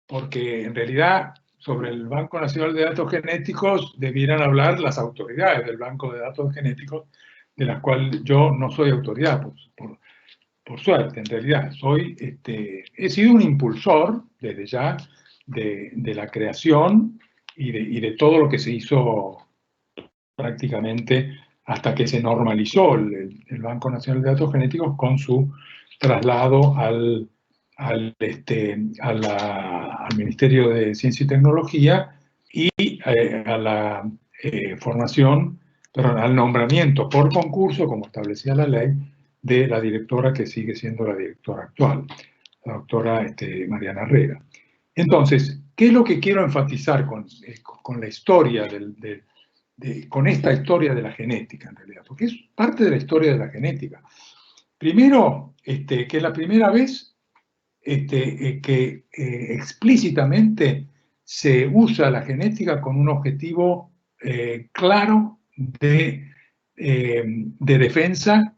porque en realidad sobre el Banco Nacional de Datos Genéticos debieran hablar las autoridades del Banco de Datos Genéticos, de las cuales yo no soy autoridad, por suerte, en realidad. He sido un impulsor desde ya de la creación y de todo lo que se hizo prácticamente hasta que se normalizó el Banco Nacional de Datos Genéticos con su traslado al Ministerio de Ciencia y Tecnología y a la al nombramiento por concurso, como establecía la ley, de la directora que sigue siendo la directora actual, la doctora Mariana Herrera. Entonces, ¿qué es lo que quiero enfatizar con la historia con esta historia de la genética, en realidad? Porque es parte de la historia de la genética. Primero, que es la primera vez que explícitamente se usa la genética con un objetivo claro de defensa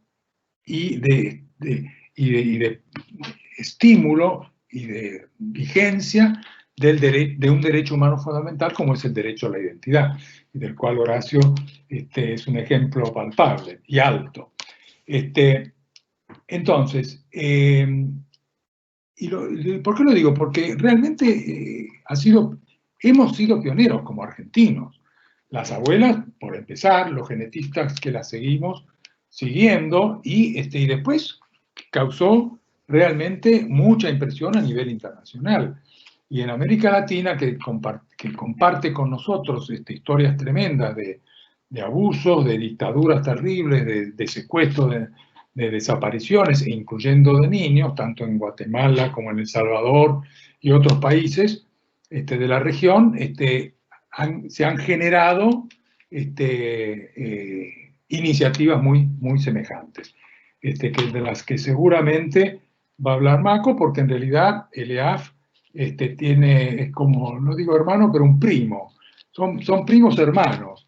y de estímulo y de vigencia de un derecho humano fundamental como es el derecho a la identidad, y del cual Horacio es un ejemplo palpable y alto. Entonces, ¿por qué lo digo? Porque realmente hemos sido pioneros como argentinos. Las abuelas, por empezar, los genetistas que las seguimos siguiendo, y después causó realmente mucha impresión a nivel internacional. Y en América Latina, que comparte con nosotros historias tremendas de abusos, de dictaduras terribles, de secuestros, de desapariciones, incluyendo de niños, tanto en Guatemala como en El Salvador y otros países de la región, se han generado iniciativas muy semejantes, de las que seguramente va a hablar Maco, porque en realidad el EAF es como, no digo hermano, pero un primo. Son primos hermanos.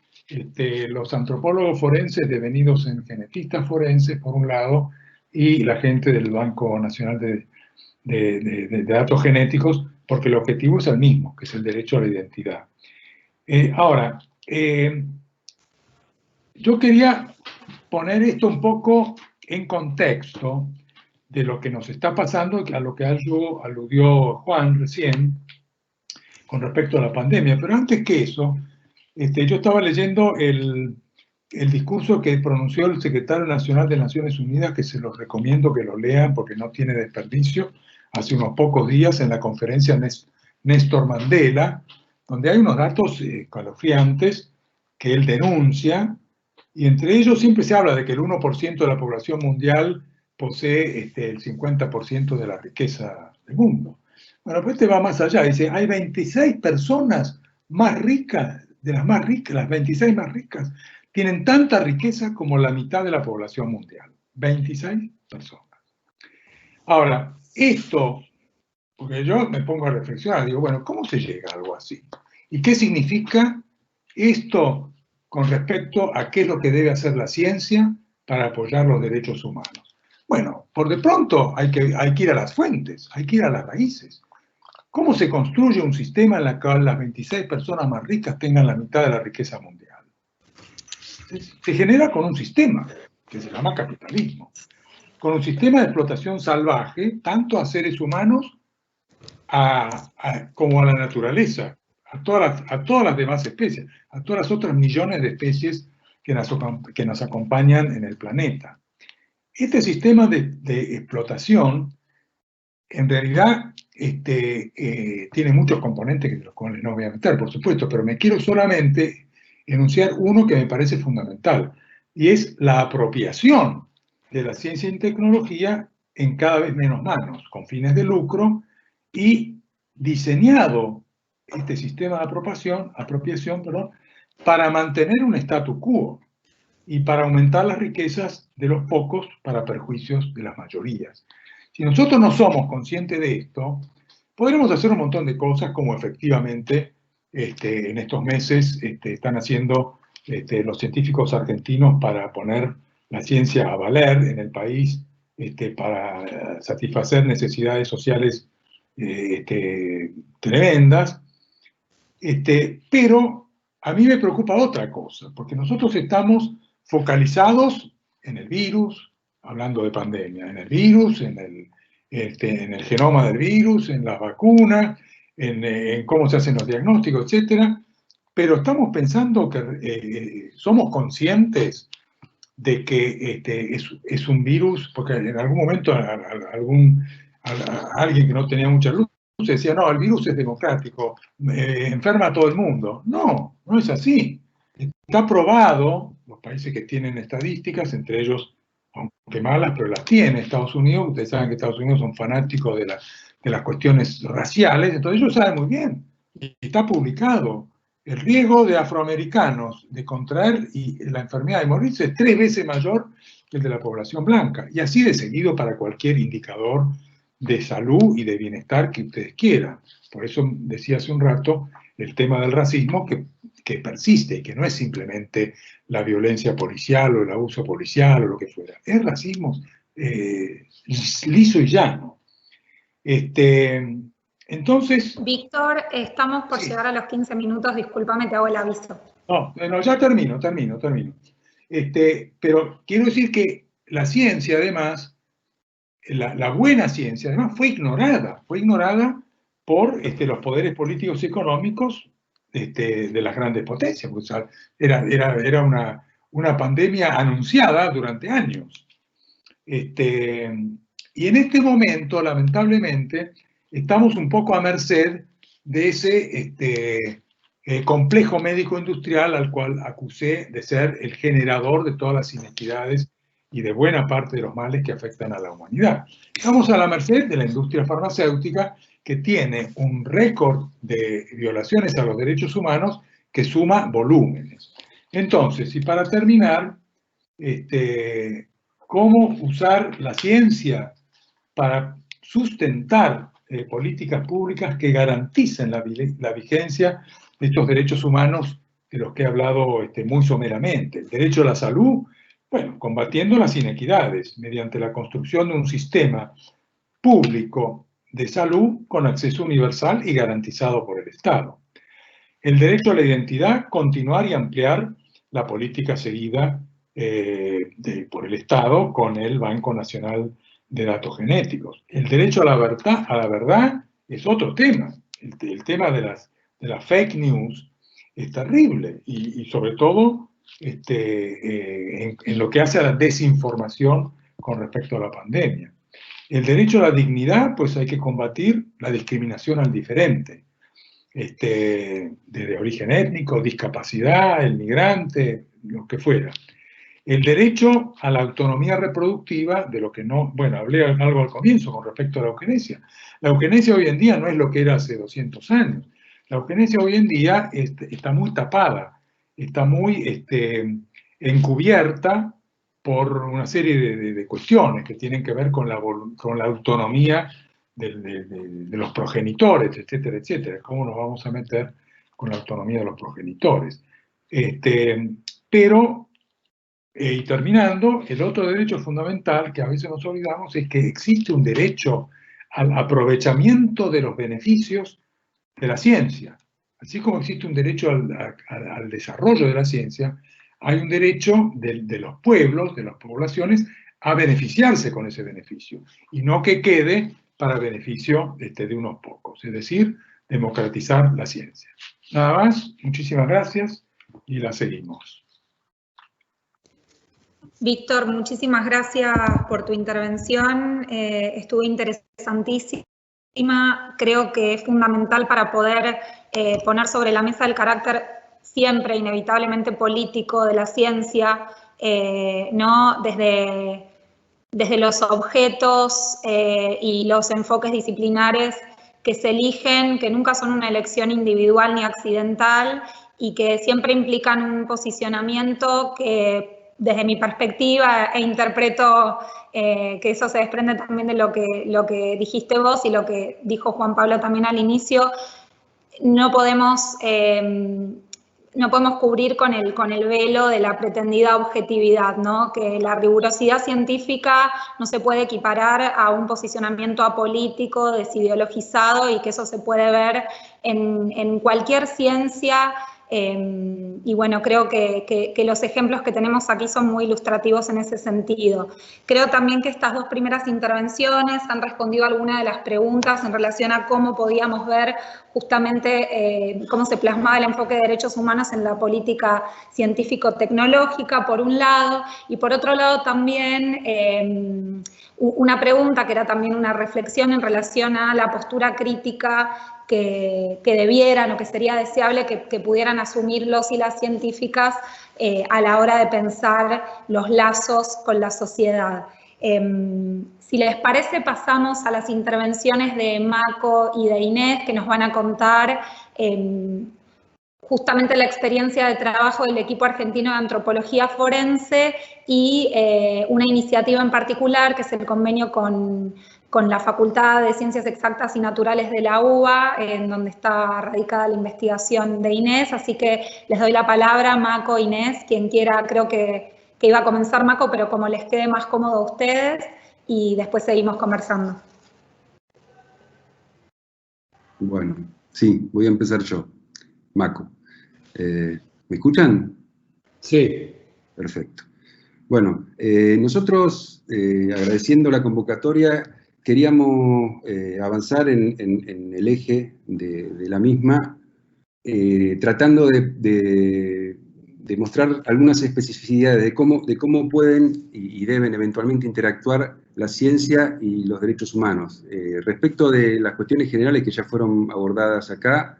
Los antropólogos forenses devenidos en genetistas forenses, por un lado, y la gente del Banco Nacional de Datos Genéticos, porque el objetivo es el mismo, que es el derecho a la identidad. Ahora, yo quería poner esto un poco en contexto de lo que nos está pasando, a lo que aludió Juan recién, con respecto a la pandemia. Pero antes que eso, yo estaba leyendo el discurso que pronunció el secretario nacional de Naciones Unidas, que se los recomiendo que lo lean porque no tiene desperdicio, hace unos pocos días en la conferencia Néstor Mandela, donde hay unos datos escalofriantes que él denuncia, y entre ellos siempre se habla de que el 1% de la población mundial posee el 50% de la riqueza del mundo. Bueno, pues va más allá, dice, hay 26 personas más ricas, de las más ricas, las 26 más ricas, tienen tanta riqueza como la mitad de la población mundial. 26 personas. Ahora, esto, porque yo me pongo a reflexionar, digo, bueno, ¿cómo se llega a algo así? ¿Y qué significa esto con respecto a qué es lo que debe hacer la ciencia para apoyar los derechos humanos? Bueno, por de pronto hay que ir a las fuentes, hay que ir a las raíces. ¿Cómo se construye un sistema en el cual las 26 personas más ricas tengan la mitad de la riqueza mundial? Se genera con un sistema que se llama capitalismo, con un sistema de explotación salvaje, tanto a seres humanos como a la naturaleza, a todas las demás especies, a todas las otras millones de especies que nos acompañan en el planeta. Este sistema de explotación, en realidad, tiene muchos componentes que los cuales no voy a meter, por supuesto, pero me quiero solamente enunciar uno que me parece fundamental, y es la apropiación de la ciencia y tecnología en cada vez menos manos, con fines de lucro, y diseñado este sistema de apropiación, para mantener un statu quo y para aumentar las riquezas de los pocos para perjuicios de las mayorías. Si nosotros no somos conscientes de esto, podremos hacer un montón de cosas como efectivamente en estos meses están haciendo los científicos argentinos para poner la ciencia a valer en el país, para satisfacer necesidades sociales tremendas. Pero a mí me preocupa otra cosa, porque nosotros estamos focalizados en el virus, hablando de pandemia, en el virus, en el genoma del virus, en las vacunas, en cómo se hacen los diagnósticos, etc. pero estamos pensando que somos conscientes de que es un virus, porque en algún momento alguien que no tenía mucha luz decía, no, el virus es democrático, enferma a todo el mundo. No, no es así. Está probado, los países que tienen estadísticas, entre ellos, aunque malas, pero las tiene Estados Unidos, ustedes saben que Estados Unidos son fanáticos de las cuestiones raciales, entonces ellos saben muy bien, y está publicado. El riesgo de afroamericanos de contraer la enfermedad y morirse es 3 veces mayor que el de la población blanca. Y así de seguido para cualquier indicador de salud y de bienestar que ustedes quieran. Por eso decía hace un rato el tema del racismo que persiste y que no es simplemente la violencia policial o el abuso policial o lo que fuera. Es racismo liso y llano. Entonces... Víctor, estamos por llegar a los 15 minutos, discúlpame, te hago el aviso. No, ya termino. Pero quiero decir que la ciencia, además, la buena ciencia, además, fue ignorada por los poderes políticos y económicos de las grandes potencias. O sea, era una pandemia anunciada durante años. Y en este momento, lamentablemente, estamos un poco a merced de ese complejo médico-industrial al cual acusé de ser el generador de todas las inequidades y de buena parte de los males que afectan a la humanidad. Estamos a la merced de la industria farmacéutica que tiene un récord de violaciones a los derechos humanos que suma volúmenes. Entonces, y para terminar, ¿cómo usar la ciencia para sustentar políticas públicas que garanticen la vigencia de estos derechos humanos de los que he hablado muy someramente? El derecho a la salud, bueno, combatiendo las inequidades mediante la construcción de un sistema público de salud con acceso universal y garantizado por el Estado. El derecho a la identidad, continuar y ampliar la política seguida por el Estado con el Banco Nacional de Datos Genéticos. El derecho a la verdad es otro tema. El tema de las fake news es terrible y sobre todo en lo que hace a la desinformación con respecto a la pandemia. El derecho a la dignidad, pues hay que combatir la discriminación al diferente, de origen étnico, discapacidad, el migrante, lo que fuera. El derecho a la autonomía reproductiva, de lo que no, bueno, hablé algo al comienzo con respecto a la eugenesia. La eugenesia hoy en día no es lo que era hace 200 años. La eugenesia hoy en día está muy tapada, está muy encubierta por una serie de cuestiones que tienen que ver con la autonomía de los progenitores, etcétera, etcétera. ¿Cómo nos vamos a meter con la autonomía de los progenitores? Pero, y terminando, el otro derecho fundamental que a veces nos olvidamos es que existe un derecho al aprovechamiento de los beneficios de la ciencia. Así como existe un derecho al desarrollo de la ciencia, hay un derecho de los pueblos, de las poblaciones, a beneficiarse con ese beneficio, y no que quede para beneficio de unos pocos, es decir, democratizar la ciencia. Nada más, muchísimas gracias y la seguimos. Víctor, muchísimas gracias por tu intervención, estuvo interesantísima, creo que es fundamental para poder poner sobre la mesa el carácter siempre inevitablemente político de la ciencia, ¿no? Desde los objetos y los enfoques disciplinares que se eligen, que nunca son una elección individual ni accidental y que siempre implican un posicionamiento que desde mi perspectiva e interpreto que eso se desprende también de lo que dijiste vos y lo que dijo Juan Pablo también al inicio, no podemos cubrir con el velo de la pretendida objetividad, ¿no? Que la rigurosidad científica no se puede equiparar a un posicionamiento apolítico, desideologizado, y que eso se puede ver en cualquier ciencia Y bueno, creo que los ejemplos que tenemos aquí son muy ilustrativos en ese sentido. Creo también que estas dos primeras intervenciones han respondido a algunas de las preguntas en relación a cómo podíamos ver justamente cómo se plasmaba el enfoque de derechos humanos en la política científico-tecnológica, por un lado, y por otro lado también una pregunta que era también una reflexión en relación a la postura crítica que debieran o que sería deseable que pudieran asumir los y las científicas a la hora de pensar los lazos con la sociedad. Si les parece, pasamos a las intervenciones de Mako y de Inés, que nos van a contar justamente la experiencia de trabajo del equipo argentino de antropología forense y una iniciativa en particular, que es el convenio con la Facultad de Ciencias Exactas y Naturales de la UBA, en donde está radicada la investigación de Inés. Así que les doy la palabra, Mako, Inés, quien quiera. Creo que iba a comenzar Mako, pero como les quede más cómodo a ustedes, y después seguimos conversando. Bueno, sí, voy a empezar yo. Mako. ¿Me escuchan? Sí. Perfecto. Bueno, nosotros, agradeciendo la convocatoria, queríamos avanzar en el eje de la misma, tratando de mostrar algunas especificidades de cómo pueden y deben eventualmente interactuar la ciencia y los derechos humanos. Respecto de las cuestiones generales que ya fueron abordadas acá,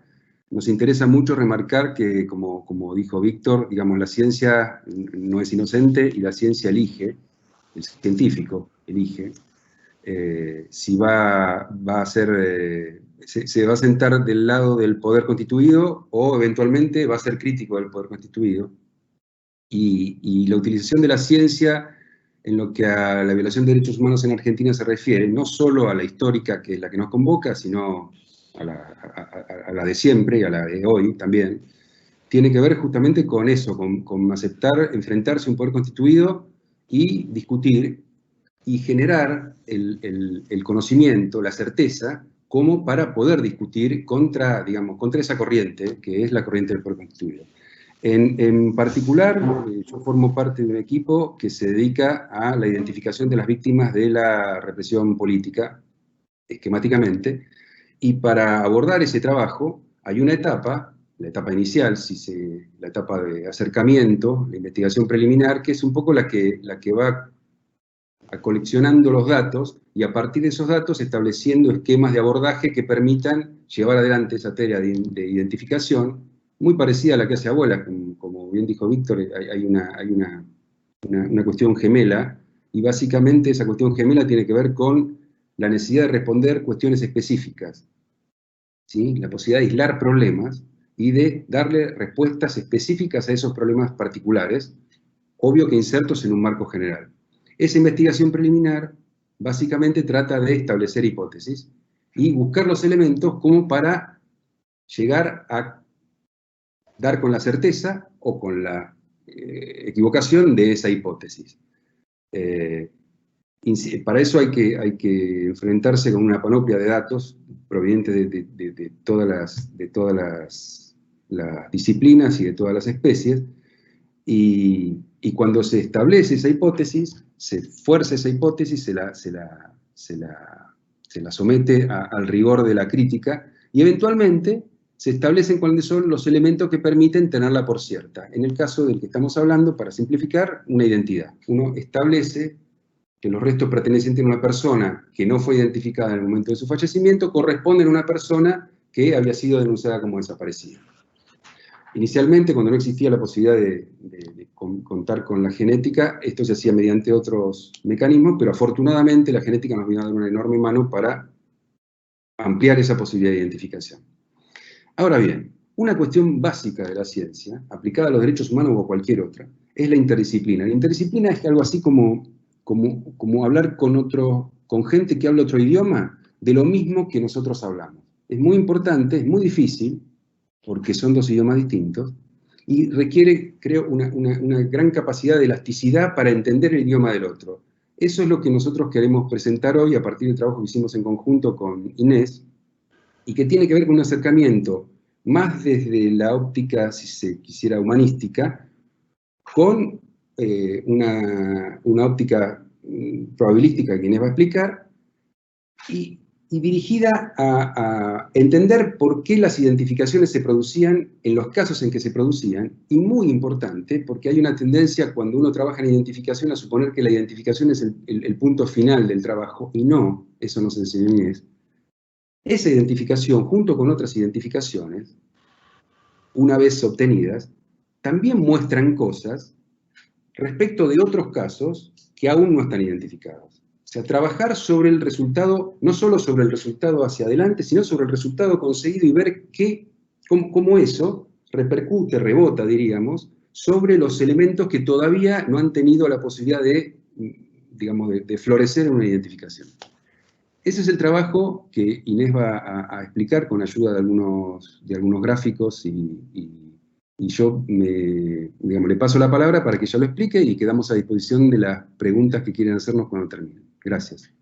nos interesa mucho remarcar que, como dijo Víctor, digamos, la ciencia no es inocente y la ciencia elige, el científico elige, si va a ser, se va a sentar del lado del poder constituido o eventualmente va a ser crítico del poder constituido. Y la utilización de la ciencia en lo que a la violación de derechos humanos en Argentina se refiere, no solo a la histórica, que es la que nos convoca, sino a la de siempre y a la de hoy también, tiene que ver justamente con eso, con aceptar, enfrentarse a un poder constituido y discutir y generar el conocimiento, la certeza, como para poder discutir contra esa corriente, que es la corriente del poder constituido. En particular, yo formo parte de un equipo que se dedica a la identificación de las víctimas de la represión política, esquemáticamente, y para abordar ese trabajo hay una etapa, la etapa inicial, la etapa de acercamiento, la investigación preliminar, que es un poco la que va coleccionando los datos y a partir de esos datos estableciendo esquemas de abordaje que permitan llevar adelante esa tarea de identificación, muy parecida a la que hace Abuela, como bien dijo Víctor, hay una cuestión gemela, y básicamente esa cuestión gemela tiene que ver con la necesidad de responder cuestiones específicas, ¿sí? La posibilidad de aislar problemas y de darle respuestas específicas a esos problemas particulares, obvio que insertos en un marco general. Esa investigación preliminar básicamente trata de establecer hipótesis y buscar los elementos como para llegar a dar con la certeza o con la equivocación de esa hipótesis. Para eso hay que enfrentarse con una panoplia de datos provenientes de todas las disciplinas y de todas las especies, y cuando se establece esa hipótesis, se fuerza esa hipótesis, se la somete al rigor de la crítica, y eventualmente se establecen cuáles son los elementos que permiten tenerla por cierta. En el caso del que estamos hablando, para simplificar, una identidad. Uno establece que los restos pertenecientes a una persona que no fue identificada en el momento de su fallecimiento corresponden a una persona que había sido denunciada como desaparecida. Inicialmente, cuando no existía la posibilidad de contar con la genética, esto se hacía mediante otros mecanismos, pero afortunadamente la genética nos vino a dar una enorme mano para ampliar esa posibilidad de identificación. Ahora bien, una cuestión básica de la ciencia, aplicada a los derechos humanos o a cualquier otra, es la interdisciplina. La interdisciplina es algo así como hablar con gente que habla otro idioma, de lo mismo que nosotros hablamos. Es muy importante, es muy difícil, porque son dos idiomas distintos, y requiere, creo, una gran capacidad de elasticidad para entender el idioma del otro. Eso es lo que nosotros queremos presentar hoy a partir del trabajo que hicimos en conjunto con Inés, y que tiene que ver con un acercamiento más desde la óptica, si se quisiera, humanística, con una óptica probabilística que Inés va a explicar, y dirigida a entender por qué las identificaciones se producían en los casos en que se producían, y muy importante, porque hay una tendencia cuando uno trabaja en identificación a suponer que la identificación es el punto final del trabajo, y no, eso nos enseñó Inés. Esa identificación, junto con otras identificaciones, una vez obtenidas, también muestran cosas respecto de otros casos que aún no están identificados. O sea, trabajar sobre el resultado, no solo sobre el resultado hacia adelante, sino sobre el resultado conseguido y ver cómo eso repercute, rebota, diríamos, sobre los elementos que todavía no han tenido la posibilidad de, digamos, de florecer en una identificación. Ese es el trabajo que Inés va a explicar con ayuda de algunos gráficos y yo le paso la palabra para que ella lo explique y quedamos a disposición de las preguntas que quieren hacernos cuando termine. Gracias.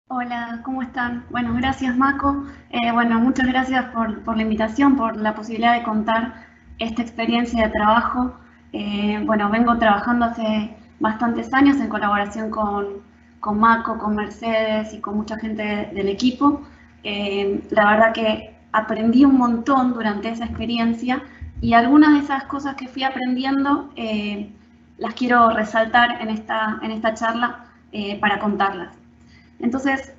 Hola, ¿cómo están? Bueno, gracias Mako. Bueno, muchas gracias por la invitación, por la posibilidad de contar esta experiencia de trabajo. Bueno, vengo trabajando hace bastantes años en colaboración con Mako, con Mercedes y con mucha gente del equipo. La verdad que aprendí un montón durante esa experiencia y algunas de esas cosas que fui aprendiendo las quiero resaltar en esta charla para contarlas. Entonces,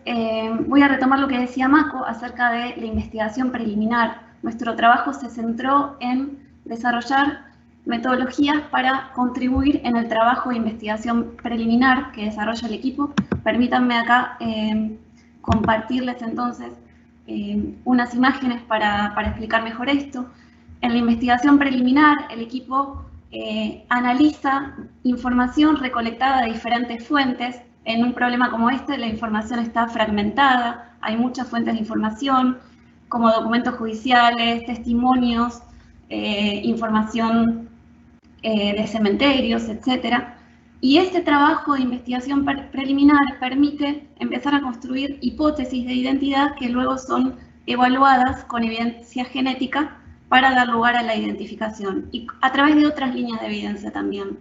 voy a retomar lo que decía Mako acerca de la investigación preliminar. Nuestro trabajo se centró en desarrollar metodologías para contribuir en el trabajo de investigación preliminar que desarrolla el equipo. Permítanme acá compartirles entonces unas imágenes para explicar mejor esto. En la investigación preliminar, el equipo analiza información recolectada de diferentes fuentes. En un problema como este, la información está fragmentada, hay muchas fuentes de información, como documentos judiciales, testimonios, información de cementerios, etc. Y este trabajo de investigación preliminar permite empezar a construir hipótesis de identidad que luego son evaluadas con evidencia genética para dar lugar a la identificación, y a través de otras líneas de evidencia también.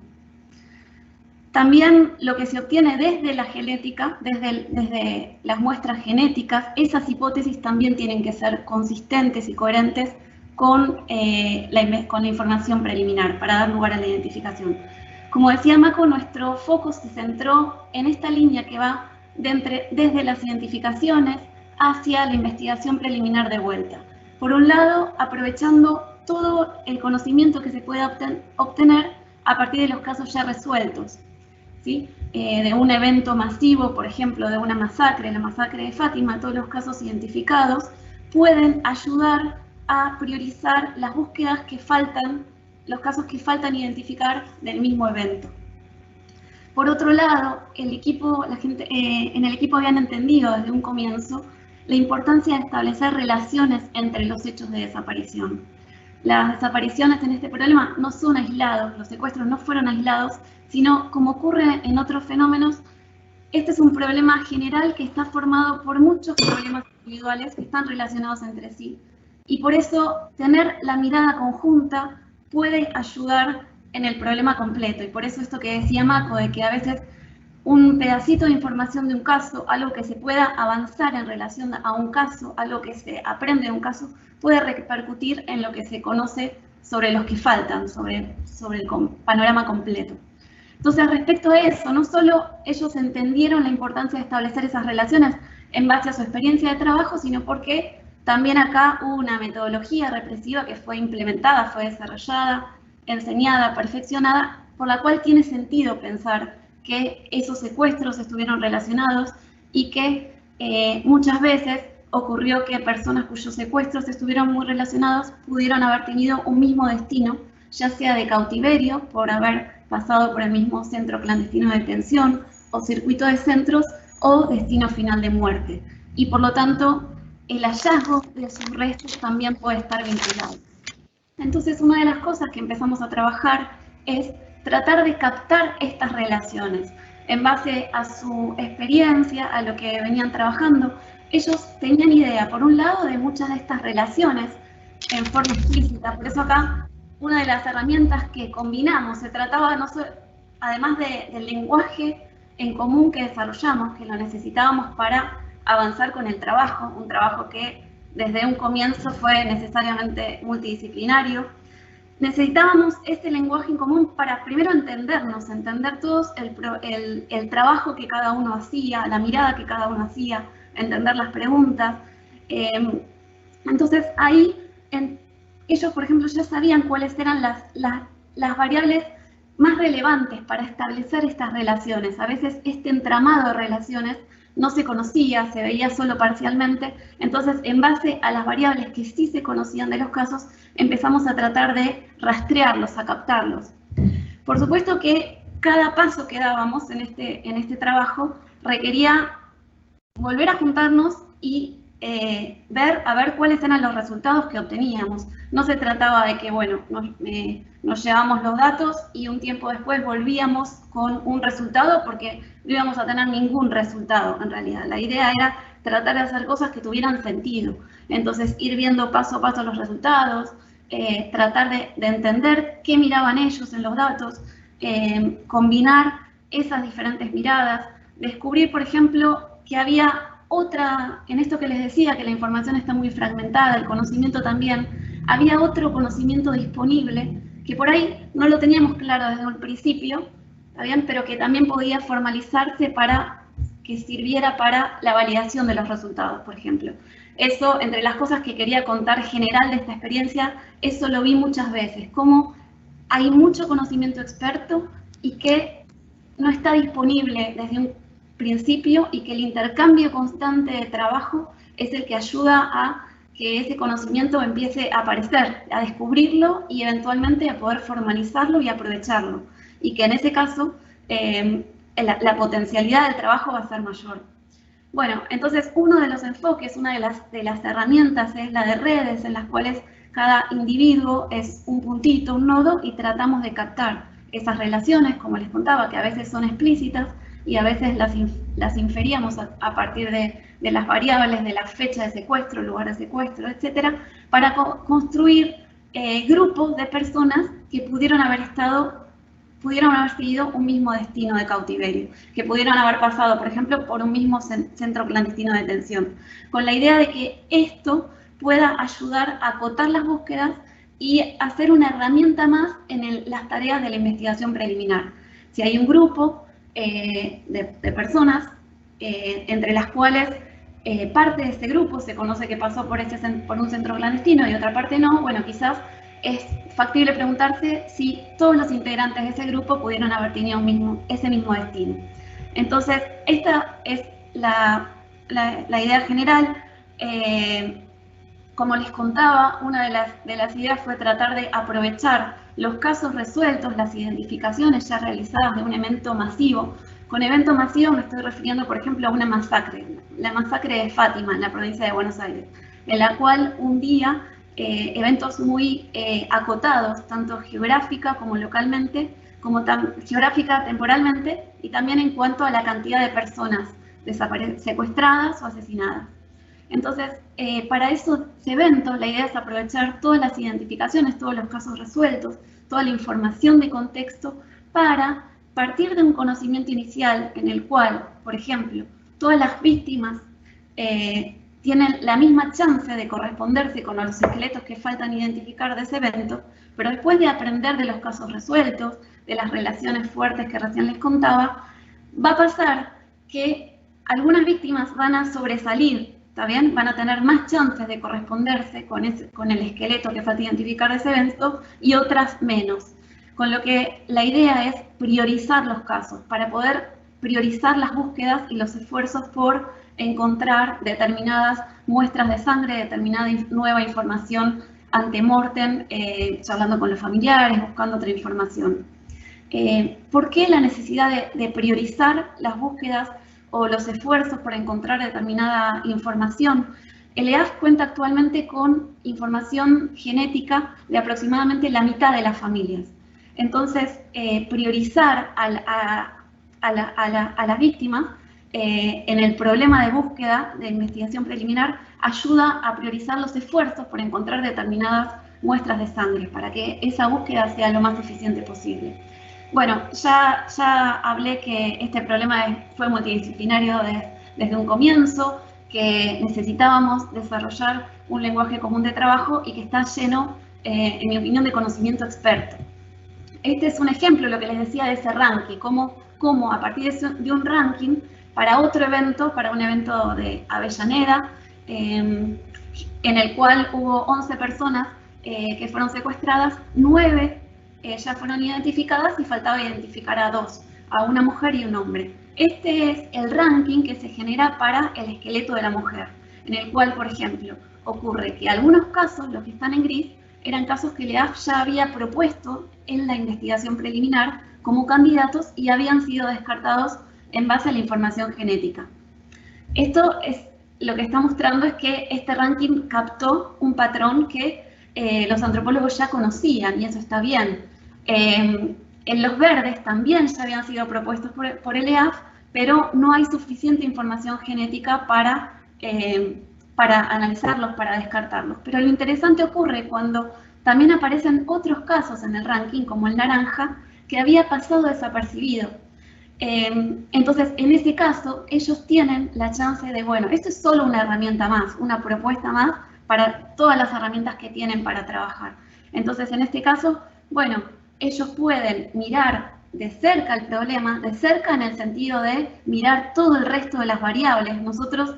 También lo que se obtiene desde la genética, desde las muestras genéticas, esas hipótesis también tienen que ser consistentes y coherentes con la información preliminar para dar lugar a la identificación. Como decía Mako, nuestro foco se centró en esta línea que va desde las identificaciones hacia la investigación preliminar de vuelta. Por un lado, aprovechando todo el conocimiento que se puede obtener a partir de los casos ya resueltos, ¿sí? De un evento masivo, por ejemplo, de una masacre, la masacre de Fátima, todos los casos identificados pueden ayudar a priorizar las búsquedas que faltan, los casos que faltan identificar del mismo evento. Por otro lado, en el equipo habían entendido desde un comienzo la importancia de establecer relaciones entre los hechos de desaparición. Las desapariciones en este problema no son aislados, los secuestros no fueron aislados, sino como ocurre en otros fenómenos, este es un problema general que está formado por muchos problemas individuales que están relacionados entre sí. Y por eso tener la mirada conjunta puede ayudar en el problema completo. Y por eso esto que decía Mako, de que a veces un pedacito de información de un caso, algo que se pueda avanzar en relación a un caso, algo que se aprende de un caso, puede repercutir en lo que se conoce sobre los que faltan, sobre el panorama completo. Entonces, respecto a eso, no solo ellos entendieron la importancia de establecer esas relaciones en base a su experiencia de trabajo, sino porque también acá hubo una metodología represiva que fue implementada, fue desarrollada, enseñada, perfeccionada, por la cual tiene sentido pensar que esos secuestros estuvieron relacionados y que muchas veces ocurrió que personas cuyos secuestros estuvieron muy relacionados pudieron haber tenido un mismo destino, ya sea de cautiverio, por haber pasado por el mismo centro clandestino de detención o circuito de centros, o destino final de muerte. Y por lo tanto, el hallazgo de sus restos también puede estar vinculado. Entonces, una de las cosas que empezamos a trabajar es tratar de captar estas relaciones. en base a su experiencia, a lo que venían trabajando, ellos tenían idea, por un lado, de muchas de estas relaciones en forma explícita. Por eso acá, una de las herramientas que combinamos, se trataba, no solo, además del lenguaje en común que desarrollamos, que lo necesitábamos para avanzar con el trabajo, un trabajo que desde un comienzo fue necesariamente multidisciplinario. Necesitábamos este lenguaje en común para primero entendernos, entender todos el trabajo que cada uno hacía, la mirada que cada uno hacía, entender las preguntas. Entonces ahí ellos, por ejemplo, ya sabían cuáles eran las variables más relevantes para establecer estas relaciones. A veces este entramado de relaciones no se conocía, se veía solo parcialmente, entonces en base a las variables que sí se conocían de los casos, empezamos a tratar de rastrearlos, a captarlos. Por supuesto que cada paso que dábamos en este trabajo requería volver a juntarnos y ver cuáles eran los resultados que obteníamos. No se trataba de que, bueno, nos llevamos los datos y un tiempo después volvíamos con un resultado, porque no íbamos a tener ningún resultado en realidad. La idea era tratar de hacer cosas que tuvieran sentido. Entonces, ir viendo paso a paso los resultados, tratar de entender qué miraban ellos en los datos, combinar esas diferentes miradas, descubrir, por ejemplo, que había otra, en esto que les decía, que la información está muy fragmentada, el conocimiento también, había otro conocimiento disponible que por ahí no lo teníamos claro desde un principio, ¿está bien? Pero que también podía formalizarse para que sirviera para la validación de los resultados, por ejemplo. Eso, entre las cosas que quería contar general de esta experiencia, eso lo vi muchas veces, cómo hay mucho conocimiento experto y que no está disponible desde un principio, y que el intercambio constante de trabajo es el que ayuda a que ese conocimiento empiece a aparecer, a descubrirlo y eventualmente a poder formalizarlo y aprovecharlo. Y que en ese caso la potencialidad del trabajo va a ser mayor. Bueno, entonces uno de los enfoques, una de las herramientas es la de redes, en las cuales cada individuo es un puntito, un nodo, y tratamos de captar esas relaciones, como les contaba, que a veces son explícitas y a veces las inferíamos a partir de las variables, de la fecha de secuestro, lugar de secuestro, etcétera, para construir grupos de personas que pudieron haber seguido un mismo destino de cautiverio, que pudieron haber pasado, por ejemplo, por un mismo centro clandestino de detención, con la idea de que esto pueda ayudar a acotar las búsquedas y hacer una herramienta más en las tareas de la investigación preliminar. Si hay un grupo de personas, entre las cuales parte de ese grupo se conoce que pasó por un centro clandestino y otra parte no, bueno, quizás es factible preguntarse si todos los integrantes de ese grupo pudieron haber tenido ese mismo destino. Entonces, esta es la idea general. Como les contaba, una de las ideas fue tratar de aprovechar los casos resueltos, las identificaciones ya realizadas de un evento masivo. Con evento masivo me estoy refiriendo, por ejemplo, a una masacre, la masacre de Fátima, en la provincia de Buenos Aires, en la cual un día eventos muy acotados, tanto geográfica como localmente, como geográfica temporalmente, y también en cuanto a la cantidad de personas secuestradas o asesinadas. Entonces, para esos eventos, la idea es aprovechar todas las identificaciones, todos los casos resueltos, toda la información de contexto, para partir de un conocimiento inicial en el cual, por ejemplo, todas las víctimas tienen la misma chance de corresponderse con los esqueletos que faltan identificar de ese evento, pero después de aprender de los casos resueltos, de las relaciones fuertes que recién les contaba, va a pasar que algunas víctimas van a sobresalir, ¿está bien? Van a tener más chances de corresponderse con el esqueleto que falta identificar de ese evento y otras menos. Con lo que la idea es priorizar los casos para poder priorizar las búsquedas y los esfuerzos por encontrar determinadas muestras de sangre, determinada nueva información ante-mortem, charlando con los familiares, buscando otra información. ¿Por qué la necesidad de priorizar las búsquedas o los esfuerzos por encontrar determinada información? El EAF cuenta actualmente con información genética de aproximadamente la mitad de las familias. Entonces, priorizar a las víctimas en el problema de búsqueda de investigación preliminar, ayuda a priorizar los esfuerzos por encontrar determinadas muestras de sangre para que esa búsqueda sea lo más eficiente posible. Bueno, ya hablé que este problema fue multidisciplinario desde un comienzo, que necesitábamos desarrollar un lenguaje común de trabajo y que está lleno, en mi opinión, de conocimiento experto. Este es un ejemplo, lo que les decía, de ese ranking, cómo a partir de un ranking, para otro evento, para un evento de Avellaneda, en el cual hubo 11 personas que fueron secuestradas, 9 ya fueron identificadas y faltaba identificar a 2, a una mujer y un hombre. Este es el ranking que se genera para el esqueleto de la mujer, en el cual, por ejemplo, ocurre que algunos casos, los que están en gris, eran casos que LEAF ya había propuesto en la investigación preliminar como candidatos y habían sido descartados en base a la información genética. Esto es lo que está mostrando, es que este ranking captó un patrón que los antropólogos ya conocían, y eso está bien. En los verdes también ya habían sido propuestos por el EAF, pero no hay suficiente información genética para analizarlos, para descartarlos. Pero lo interesante ocurre cuando también aparecen otros casos en el ranking, como el naranja, que había pasado desapercibido. Entonces, en ese caso, ellos tienen la chance de, bueno, esto es solo una herramienta más, una propuesta más para todas las herramientas que tienen para trabajar. Entonces, en este caso, bueno, ellos pueden mirar de cerca el problema, de cerca en el sentido de mirar todo el resto de las variables. Nosotros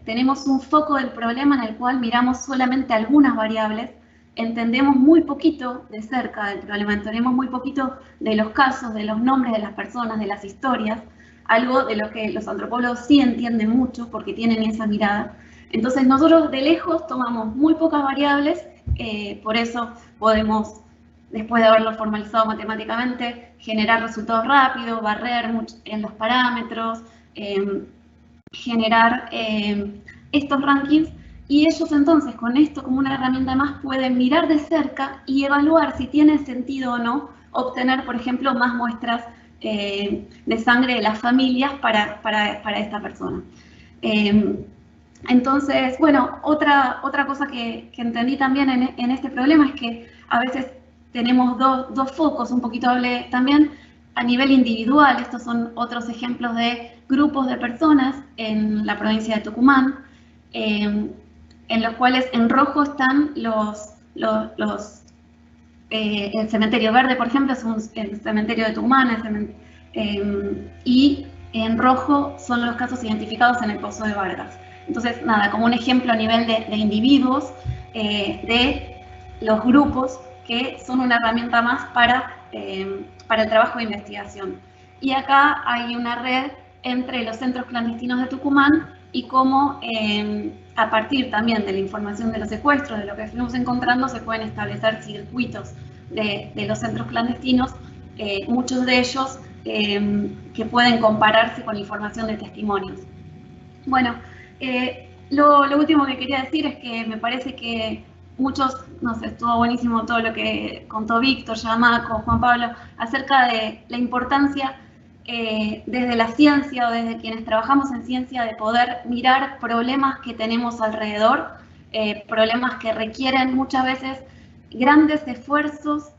tenemos un foco del problema en el cual miramos solamente algunas variables, entendemos muy poquito de cerca del problema, entendemos muy poquito de los casos, de los nombres de las personas, de las historias, algo de lo que los antropólogos sí entienden mucho porque tienen esa mirada. Entonces nosotros de lejos tomamos muy pocas variables, por eso podemos, después de haberlo formalizado matemáticamente, generar resultados rápidos, barrer en los parámetros, generar estos rankings, y ellos entonces con esto como una herramienta más pueden mirar de cerca y evaluar si tiene sentido o no obtener, por ejemplo, más muestras de sangre de las familias para esta persona. Entonces, bueno, otra cosa que entendí también en este problema es que a veces tenemos dos focos, un poquito hablé también a nivel individual. Estos son otros ejemplos de grupos de personas en la provincia de Tucumán, en los cuales en rojo están el cementerio verde, por ejemplo, es el cementerio de Tucumán, y en rojo son los casos identificados en el Pozo de Vargas. Entonces, nada, como un ejemplo a nivel de individuos, de los grupos que son una herramienta más para el trabajo de investigación. Y acá hay una red entre los centros clandestinos de Tucumán y cómo a partir también de la información de los secuestros, de lo que fuimos encontrando, se pueden establecer circuitos de los centros clandestinos, muchos de ellos que pueden compararse con información de testimonios. Bueno, lo último que quería decir es que me parece que muchos, no sé, estuvo buenísimo todo lo que contó Víctor, Yamaco, Juan Pablo, acerca de la importancia desde la ciencia o desde quienes trabajamos en ciencia de poder mirar problemas que tenemos alrededor, problemas que requieren muchas veces grandes esfuerzos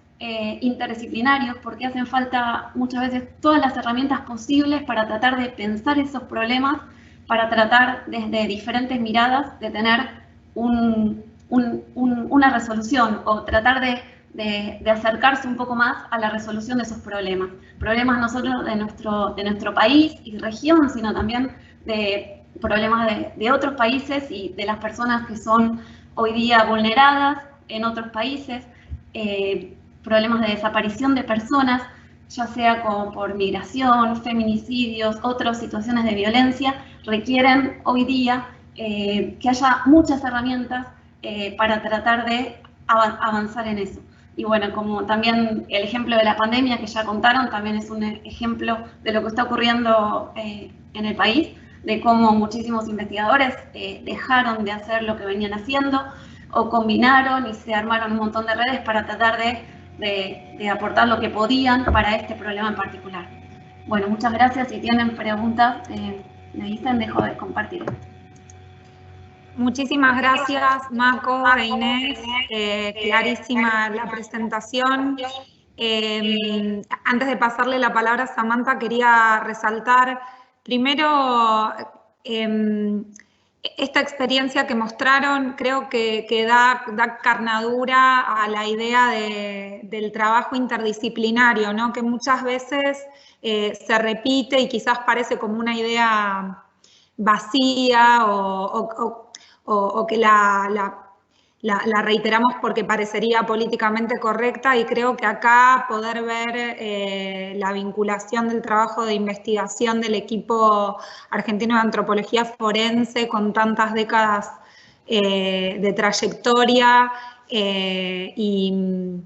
interdisciplinarios, porque hacen falta muchas veces todas las herramientas posibles para tratar de pensar esos problemas, para tratar desde diferentes miradas de tener una resolución o tratar de acercarse un poco más a la resolución de esos problemas. Problemas no solo de nuestro país y región, sino también de problemas de otros países y de las personas que son hoy día vulneradas en otros países, problemas de desaparición de personas, ya sea por migración, feminicidios, otras situaciones de violencia, requieren hoy día que haya muchas herramientas para tratar de avanzar en eso. Y bueno, como también el ejemplo de la pandemia que ya contaron, también es un ejemplo de lo que está ocurriendo en el país, de cómo muchísimos investigadores dejaron de hacer lo que venían haciendo o combinaron y se armaron un montón de redes para tratar de aportar lo que podían para este problema en particular. Bueno, muchas gracias. Si tienen preguntas, me dicen, dejo de compartir. Muchísimas gracias, Maco e Inés. Clarísima la presentación. Antes de pasarle la palabra a Samantha, quería resaltar primero esta experiencia que mostraron. Creo que da carnadura a la idea del trabajo interdisciplinario, ¿no? Que muchas veces se repite y quizás parece como una idea vacía o que la reiteramos porque parecería políticamente correcta, y creo que acá poder ver la vinculación del trabajo de investigación del equipo argentino de antropología forense con tantas décadas de trayectoria y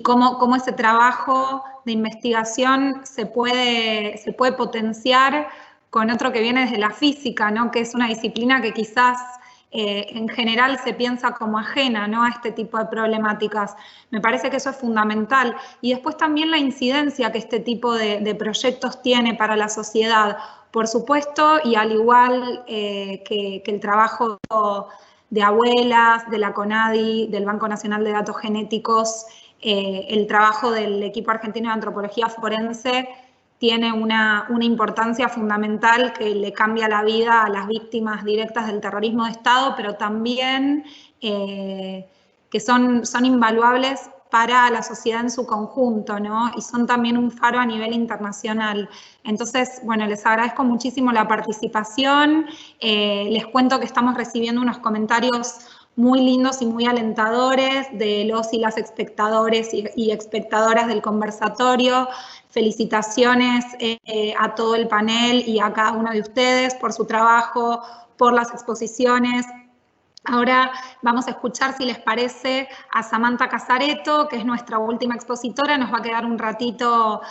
cómo ese trabajo de investigación se puede potenciar con otro que viene desde la física, ¿no? Que es una disciplina que quizás en general se piensa como ajena, ¿no? A este tipo de problemáticas. Me parece que eso es fundamental. Y después también la incidencia que este tipo de proyectos tiene para la sociedad, por supuesto, y al igual que el trabajo de abuelas, de la CONADI, del Banco Nacional de Datos Genéticos, el trabajo del equipo argentino de antropología forense tiene una importancia fundamental que le cambia la vida a las víctimas directas del terrorismo de Estado, pero también que son invaluables para la sociedad en su conjunto, ¿no? Y son también un faro a nivel internacional. Entonces, bueno, les agradezco muchísimo la participación. Les cuento que estamos recibiendo unos comentarios muy lindos y muy alentadores de los y las espectadores y espectadoras del conversatorio. Felicitaciones a todo el panel y a cada uno de ustedes por su trabajo, por las exposiciones. Ahora vamos a escuchar, si les parece, a Samantha Casareto, que es nuestra última expositora. Nos va a quedar un ratito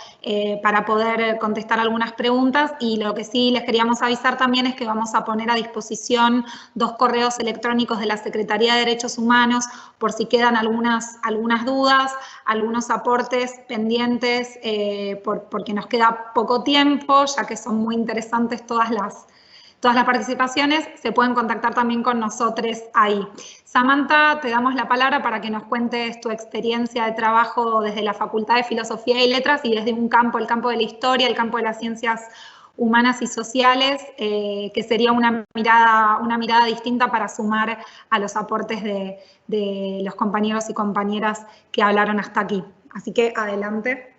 para poder contestar algunas preguntas, y lo que sí les queríamos avisar también es que vamos a poner a disposición 2 correos electrónicos de la Secretaría de Derechos Humanos por si quedan algunas dudas, algunos aportes pendientes, porque nos queda poco tiempo, ya que son muy interesantes todas las participaciones. Se pueden contactar también con nosotros ahí. Samantha, te damos la palabra para que nos cuentes tu experiencia de trabajo desde la Facultad de Filosofía y Letras y desde un campo, el campo de la historia, el campo de las ciencias humanas y sociales, que sería una mirada distinta para sumar a los aportes de los compañeros y compañeras que hablaron hasta aquí. Así que adelante.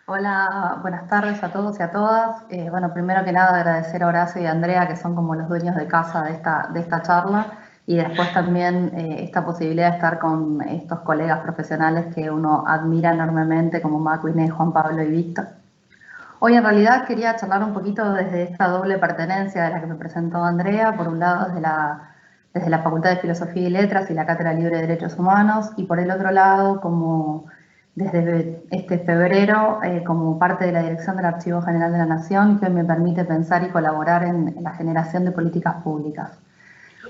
Hola, buenas tardes a todos y a todas. Bueno, primero que nada agradecer a Horacio y a Andrea, que son como los dueños de casa de esta charla, y después también esta posibilidad de estar con estos colegas profesionales que uno admira enormemente, como Maco, Inés, Juan Pablo y Víctor. Hoy en realidad quería charlar un poquito desde esta doble pertenencia de la que me presentó Andrea, por un lado desde la Facultad de Filosofía y Letras y la Cátedra Libre de Derechos Humanos, y por el otro lado como desde este febrero como parte de la Dirección del Archivo General de la Nación, que hoy me permite pensar y colaborar en la generación de políticas públicas.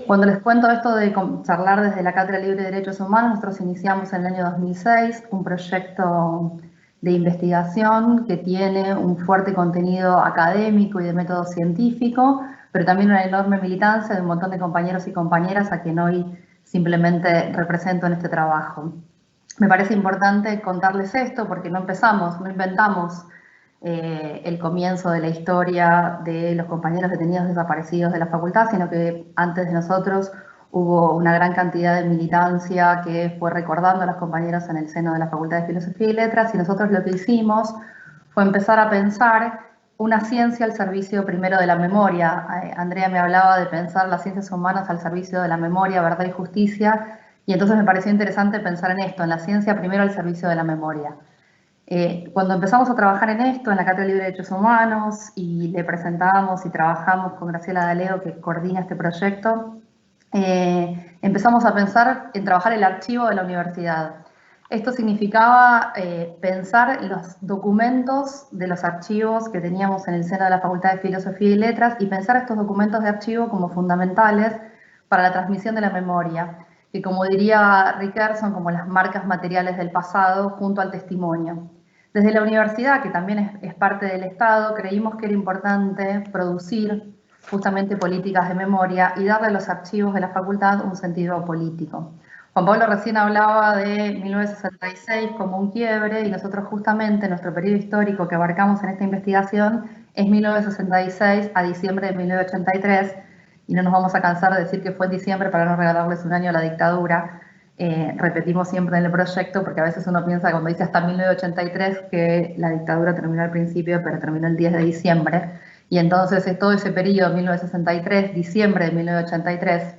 Cuando les cuento esto de charlar desde la Cátedra Libre de Derechos Humanos, nosotros iniciamos en el año 2006 un proyecto de investigación que tiene un fuerte contenido académico y de método científico, pero también una enorme militancia de un montón de compañeros y compañeras a quien hoy simplemente represento en este trabajo. Me parece importante contarles esto porque no inventamos el comienzo de la historia de los compañeros detenidos desaparecidos de la facultad, sino que antes de nosotros hubo una gran cantidad de militancia que fue recordando a los compañeros en el seno de la Facultad de Filosofía y Letras, y nosotros lo que hicimos fue empezar a pensar una ciencia al servicio primero de la memoria. Andrea me hablaba de pensar las ciencias humanas al servicio de la memoria, verdad y justicia, y entonces me pareció interesante pensar en esto, en la ciencia primero al servicio de la memoria. Cuando empezamos a trabajar en esto, en la Cátedra Libre de Derechos Humanos, y le presentamos y trabajamos con Graciela D'Aleo, que coordina este proyecto, empezamos a pensar en trabajar el archivo de la universidad. Esto significaba pensar en los documentos de los archivos que teníamos en el seno de la Facultad de Filosofía y Letras, y pensar estos documentos de archivo como fundamentales para la transmisión de la memoria, que, como diría Rickert, son como las marcas materiales del pasado junto al testimonio. Desde la universidad, que también es parte del Estado, creímos que era importante producir justamente políticas de memoria y darle a los archivos de la facultad un sentido político. Juan Pablo recién hablaba de 1966 como un quiebre y nosotros justamente nuestro periodo histórico que abarcamos en esta investigación es 1966 a diciembre de 1983 y no nos vamos a cansar de decir que fue en diciembre para no regalarles un año a la dictadura. Repetimos siempre en el proyecto porque a veces uno piensa cuando dice hasta 1983 que la dictadura terminó al principio pero terminó el 10 de diciembre y entonces todo ese periodo 1963, diciembre de 1983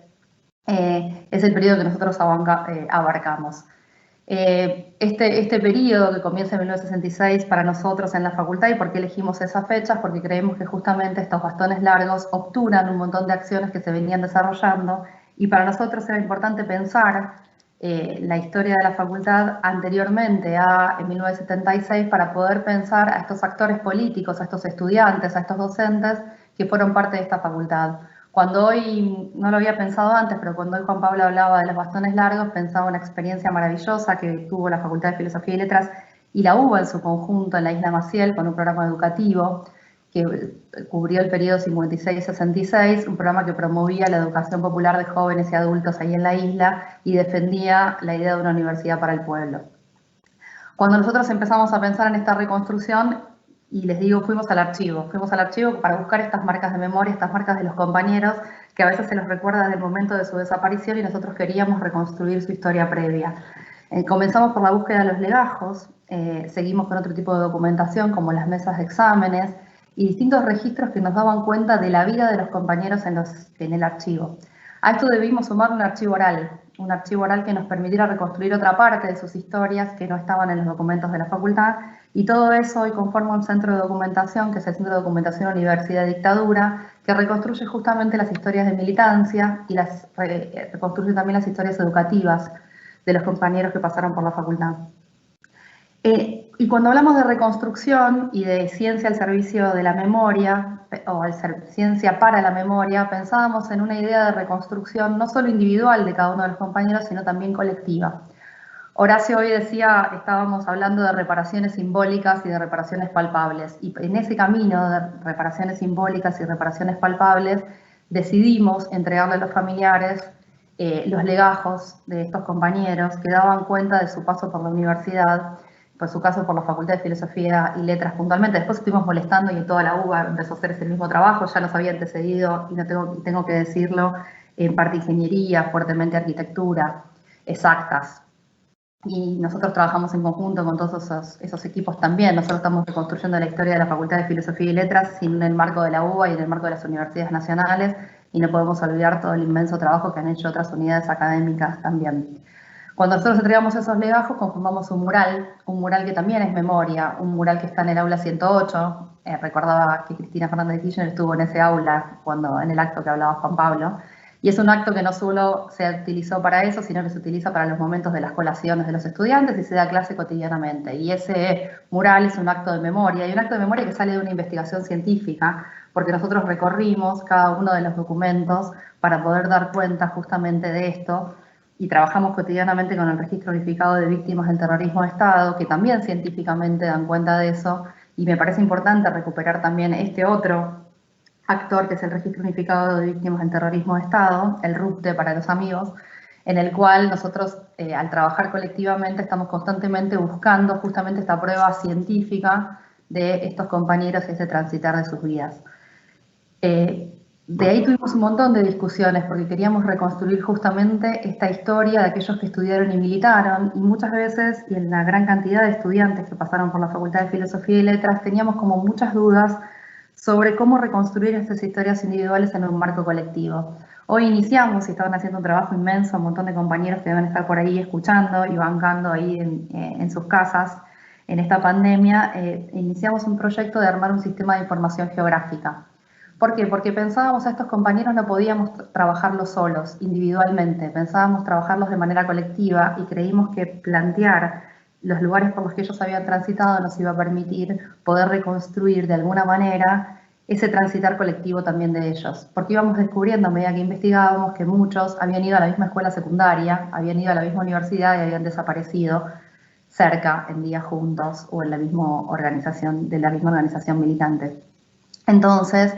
es el periodo que nosotros abarcamos. Este periodo que comienza en 1966 para nosotros en la facultad, ¿y por qué elegimos esas fechas? Porque creemos que justamente estos bastones largos obturan un montón de acciones que se venían desarrollando y para nosotros era importante pensar la historia de la facultad anteriormente a 1976 para poder pensar a estos actores políticos, a estos estudiantes, a estos docentes que fueron parte de esta facultad. Cuando hoy, no lo había pensado antes, pero cuando hoy Juan Pablo hablaba de los bastones largos, pensaba una experiencia maravillosa que tuvo la Facultad de Filosofía y Letras y la UBA en su conjunto en la Isla Maciel con un programa educativo que cubrió el periodo 56-66, un programa que promovía la educación popular de jóvenes y adultos ahí en la isla y defendía la idea de una universidad para el pueblo. Cuando nosotros empezamos a pensar en esta reconstrucción, y les digo, fuimos al archivo para buscar estas marcas de memoria, estas marcas de los compañeros, que a veces se los recuerda desde el momento de su desaparición y nosotros queríamos reconstruir su historia previa. Comenzamos por la búsqueda de los legajos, seguimos con otro tipo de documentación como las mesas de exámenes y distintos registros que nos daban cuenta de la vida de los compañeros en el archivo. A esto debimos sumar un archivo oral que nos permitiera reconstruir otra parte de sus historias que no estaban en los documentos de la facultad, y todo eso hoy conforma un centro de documentación, que es el Centro de Documentación Universidad Dictadura, que reconstruye justamente las historias de militancia y reconstruye también las historias educativas de los compañeros que pasaron por la facultad. Y cuando hablamos de reconstrucción y de ciencia al servicio de la memoria, o ciencia para la memoria, pensábamos en una idea de reconstrucción no solo individual de cada uno de los compañeros, sino también colectiva. Horacio hoy decía, estábamos hablando de reparaciones simbólicas y de reparaciones palpables, y en ese camino de reparaciones simbólicas y reparaciones palpables decidimos entregarle a los familiares los legajos de estos compañeros que daban cuenta de su paso por la universidad, por su caso por la Facultad de Filosofía y Letras puntualmente. Después estuvimos molestando y en toda la UBA empezó a hacer ese mismo trabajo, ya nos había antecedido, y tengo que decirlo, en parte ingeniería, fuertemente arquitectura, exactas. Y nosotros trabajamos en conjunto con todos esos equipos también. Nosotros estamos reconstruyendo la historia de la Facultad de Filosofía y Letras sin el marco de la UBA y en el marco de las universidades nacionales, y no podemos olvidar todo el inmenso trabajo que han hecho otras unidades académicas también. Cuando nosotros entregamos esos legajos, conformamos un mural que también es memoria, un mural que está en el aula 108. Recordaba que Cristina Fernández de Kirchner estuvo en ese aula en el acto que hablaba Juan Pablo. Y es un acto que no solo se utilizó para eso, sino que se utiliza para los momentos de las colaciones de los estudiantes y se da clase cotidianamente. Y ese mural es un acto de memoria, y un acto de memoria que sale de una investigación científica, porque nosotros recorrimos cada uno de los documentos para poder dar cuenta justamente de esto, y trabajamos cotidianamente con el Registro Unificado de Víctimas del Terrorismo de Estado, que también científicamente dan cuenta de eso, y me parece importante recuperar también este otro actor, que es el Registro Unificado de Víctimas del Terrorismo de Estado, el RUPTE para los amigos, en el cual nosotros, al trabajar colectivamente, estamos constantemente buscando justamente esta prueba científica de estos compañeros y ese transitar de sus vidas. De ahí tuvimos un montón de discusiones, porque queríamos reconstruir justamente esta historia de aquellos que estudiaron y militaron, y muchas veces, y en la gran cantidad de estudiantes que pasaron por la Facultad de Filosofía y Letras, teníamos como muchas dudas sobre cómo reconstruir estas historias individuales en un marco colectivo. Hoy iniciamos, y estaban haciendo un trabajo inmenso, un montón de compañeros que deben estar por ahí escuchando y bancando ahí en sus casas en esta pandemia, iniciamos un proyecto de armar un sistema de información geográfica. ¿Por qué? Porque pensábamos a estos compañeros no podíamos trabajarlos solos, individualmente, pensábamos trabajarlos de manera colectiva y creímos que plantear los lugares por los que ellos habían transitado nos iba a permitir poder reconstruir de alguna manera ese transitar colectivo también de ellos. Porque íbamos descubriendo a medida que investigábamos que muchos habían ido a la misma escuela secundaria, habían ido a la misma universidad y habían desaparecido cerca, en días juntos o en la misma organización, de la misma organización militante. Entonces,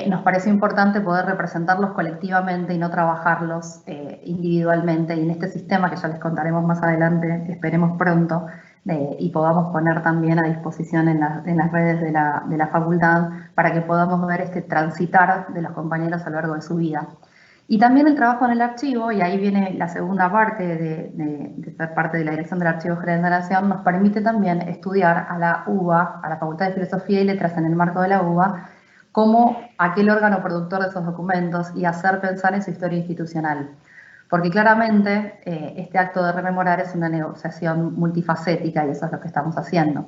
nos pareció importante poder representarlos colectivamente y no trabajarlos individualmente, y en este sistema que ya les contaremos más adelante, esperemos pronto, y podamos poner también a disposición en las redes de la facultad para que podamos ver este transitar de los compañeros a lo largo de su vida. Y también el trabajo en el archivo, y ahí viene la segunda parte de ser parte de la Dirección del Archivo General de la Nación, nos permite también estudiar a la UBA, a la Facultad de Filosofía y Letras en el marco de la UBA, como aquel órgano productor de esos documentos y hacer pensar en su historia institucional. Porque claramente este acto de rememorar es una negociación multifacética y eso es lo que estamos haciendo.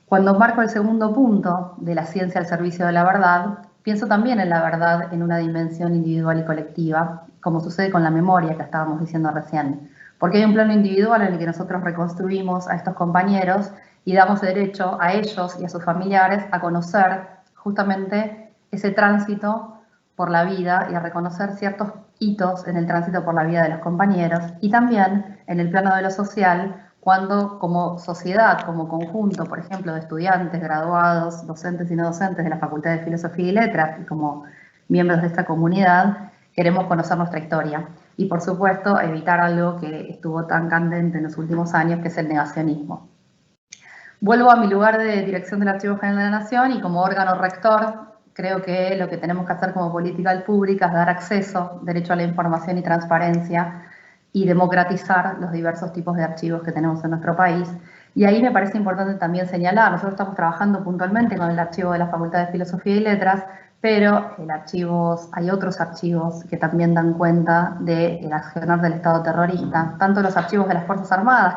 Cuando marco el segundo punto de la ciencia al servicio de la verdad, pienso también en la verdad en una dimensión individual y colectiva, como sucede con la memoria que estábamos diciendo recién. Porque hay un plano individual en el que nosotros reconstruimos a estos compañeros y damos derecho a ellos y a sus familiares a conocer justamente ese tránsito por la vida y a reconocer ciertos hitos en el tránsito por la vida de los compañeros, y también en el plano de lo social, cuando como sociedad, como conjunto, por ejemplo, de estudiantes, graduados, docentes y no docentes de la Facultad de Filosofía y Letras, y como miembros de esta comunidad, queremos conocer nuestra historia. Y por supuesto, evitar algo que estuvo tan candente en los últimos años, que es el negacionismo. Vuelvo a mi lugar de dirección del Archivo General de la Nación y como órgano rector, creo que lo que tenemos que hacer como política pública es dar acceso, derecho a la información y transparencia, y democratizar los diversos tipos de archivos que tenemos en nuestro país. Y ahí me parece importante también señalar, nosotros estamos trabajando puntualmente con el archivo de la Facultad de Filosofía y Letras, pero hay otros archivos que también dan cuenta del accionar del Estado terrorista, tanto los archivos de las Fuerzas Armadas,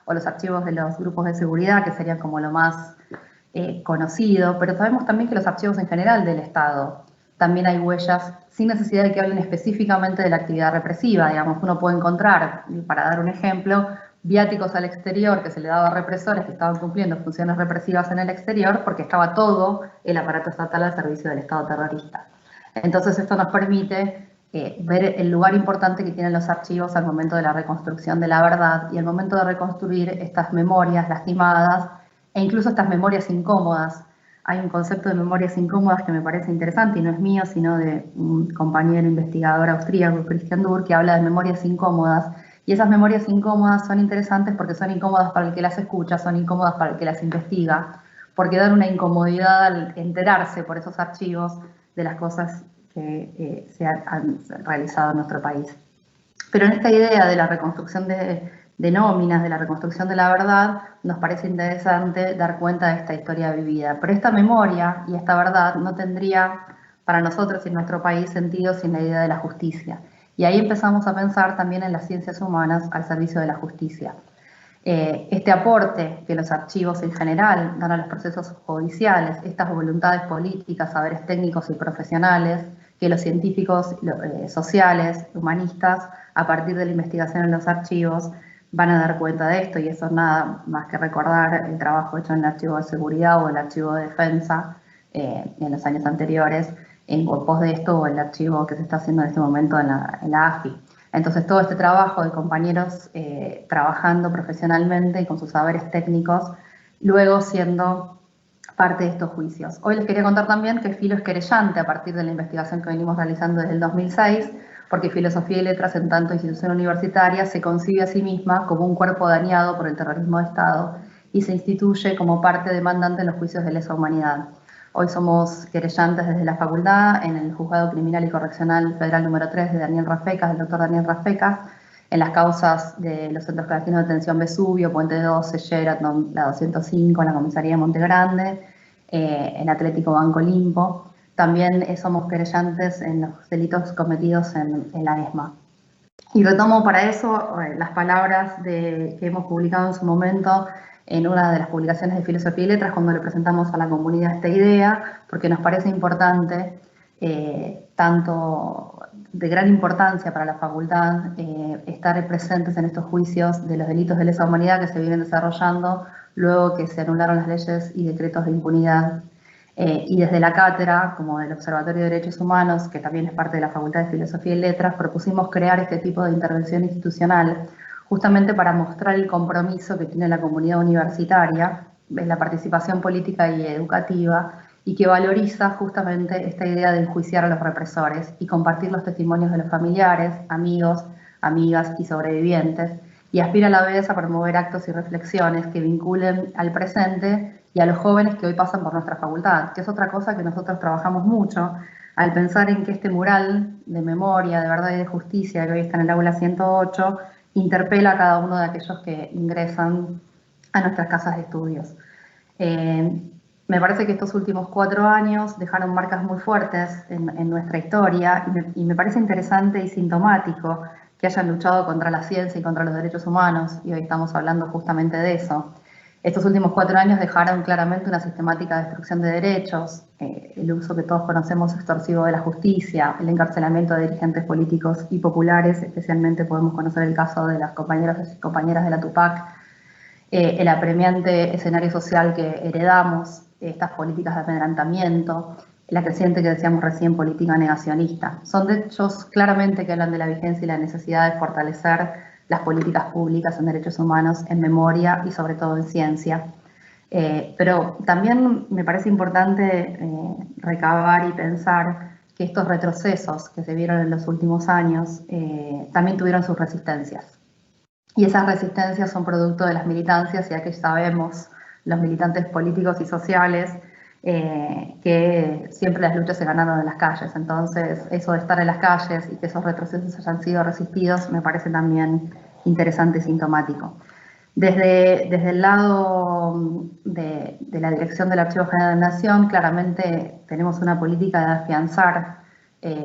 o los archivos de los grupos de seguridad, que serían como lo más conocido, pero sabemos también que los archivos en general del Estado también hay huellas, sin necesidad de que hablen específicamente de la actividad represiva. Digamos, uno puede encontrar, para dar un ejemplo, viáticos al exterior que se le daba a represores que estaban cumpliendo funciones represivas en el exterior porque estaba todo el aparato estatal al servicio del Estado terrorista. Entonces esto nos permite ver el lugar importante que tienen los archivos al momento de la reconstrucción de la verdad y al momento de reconstruir estas memorias lastimadas e incluso estas memorias incómodas. Hay un concepto de memorias incómodas que me parece interesante y no es mío, sino de un compañero investigador austríaco, Christian Durr, que habla de memorias incómodas. Y esas memorias incómodas son interesantes porque son incómodas para el que las escucha, son incómodas para el que las investiga, porque dan una incomodidad al enterarse por esos archivos de las cosas que se han realizado en nuestro país. Pero en esta idea de la reconstrucción de nóminas, de la reconstrucción de la verdad, nos parece interesante dar cuenta de esta historia vivida. Pero esta memoria y esta verdad no tendría para nosotros y en nuestro país sentido sin la idea de la justicia. Y ahí empezamos a pensar también en las ciencias humanas al servicio de la justicia. Este aporte que los archivos en general dan a los procesos judiciales, estas voluntades políticas, saberes técnicos y profesionales, que los científicos sociales, humanistas, a partir de la investigación en los archivos, van a dar cuenta de esto, y eso es nada más que recordar el trabajo hecho en el archivo de seguridad o el archivo de defensa en los años anteriores, en pos de esto, o el archivo que se está haciendo en este momento en la AFI. Entonces todo este trabajo de compañeros trabajando profesionalmente y con sus saberes técnicos, luego siendo parte de estos juicios. Hoy les quería contar también que Filo es querellante a partir de la investigación que venimos realizando desde el 2006, porque Filosofía y Letras, en tanto institución universitaria, se concibe a sí misma como un cuerpo dañado por el terrorismo de Estado y se instituye como parte demandante en los juicios de lesa humanidad. Hoy somos querellantes desde la facultad en el Juzgado Criminal y Correccional Federal número 3 de Daniel Rafecas, del doctor Daniel Rafecas, en las causas de los centros clandestinos de detención Vesubio, Puente 12, Sheraton, la 205, en la comisaría de Monte Grande, en Atlético Banco Olimpo. También somos querellantes en los delitos cometidos en la ESMA. Y retomo para eso las palabras que hemos publicado en su momento en una de las publicaciones de Filosofía y Letras cuando le presentamos a la comunidad esta idea, porque nos parece importante, tanto de gran importancia para la facultad, estar presentes en estos juicios de los delitos de lesa humanidad que se vienen desarrollando luego que se anularon las leyes y decretos de impunidad. Y desde la cátedra, como del Observatorio de Derechos Humanos, que también es parte de la Facultad de Filosofía y Letras, propusimos crear este tipo de intervención institucional justamente para mostrar el compromiso que tiene la comunidad universitaria en la participación política y educativa, y que valoriza justamente esta idea de enjuiciar a los represores y compartir los testimonios de los familiares, amigos, amigas y sobrevivientes, y aspira a la vez a promover actos y reflexiones que vinculen al presente y a los jóvenes que hoy pasan por nuestra facultad, que es otra cosa que nosotros trabajamos mucho al pensar en que este mural de memoria, de verdad y de justicia que hoy está en el aula 108, interpela a cada uno de aquellos que ingresan a nuestras casas de estudios. Me parece que estos últimos 4 años dejaron marcas muy fuertes en nuestra historia y me parece interesante y sintomático que hayan luchado contra la ciencia y contra los derechos humanos, y hoy estamos hablando justamente de eso. Estos últimos 4 años dejaron claramente una sistemática destrucción de derechos, el uso que todos conocemos extorsivo de la justicia, el encarcelamiento de dirigentes políticos y populares, especialmente podemos conocer el caso de las compañeros y compañeras de la Tupac, el apremiante escenario social que heredamos, estas políticas de amedrentamiento, la creciente que decíamos recién política negacionista. Son hechos claramente que hablan de la vigencia y la necesidad de fortalecer las políticas públicas en derechos humanos, en memoria y sobre todo en ciencia. Pero también me parece importante recabar y pensar que estos retrocesos que se vieron en los últimos años también tuvieron sus resistencias. Y esas resistencias son producto de las militancias, ya que sabemos, los militantes políticos y sociales, que siempre las luchas se ganaron en las calles. Entonces, eso de estar en las calles y que esos retrocesos hayan sido resistidos me parece también interesante y sintomático. Desde el lado de la dirección del Archivo General de la Nación, claramente tenemos una política de afianzar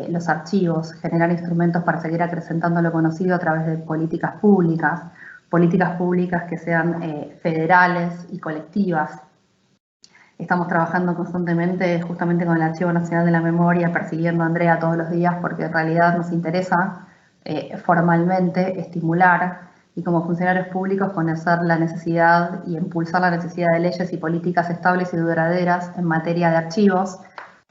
los archivos, generar instrumentos para seguir acrecentando lo conocido a través de políticas públicas que sean federales y colectivas. Estamos trabajando constantemente justamente con el Archivo Nacional de la Memoria, persiguiendo a Andrea todos los días, porque en realidad nos interesa formalmente estimular y como funcionarios públicos conocer la necesidad y impulsar la necesidad de leyes y políticas estables y duraderas en materia de archivos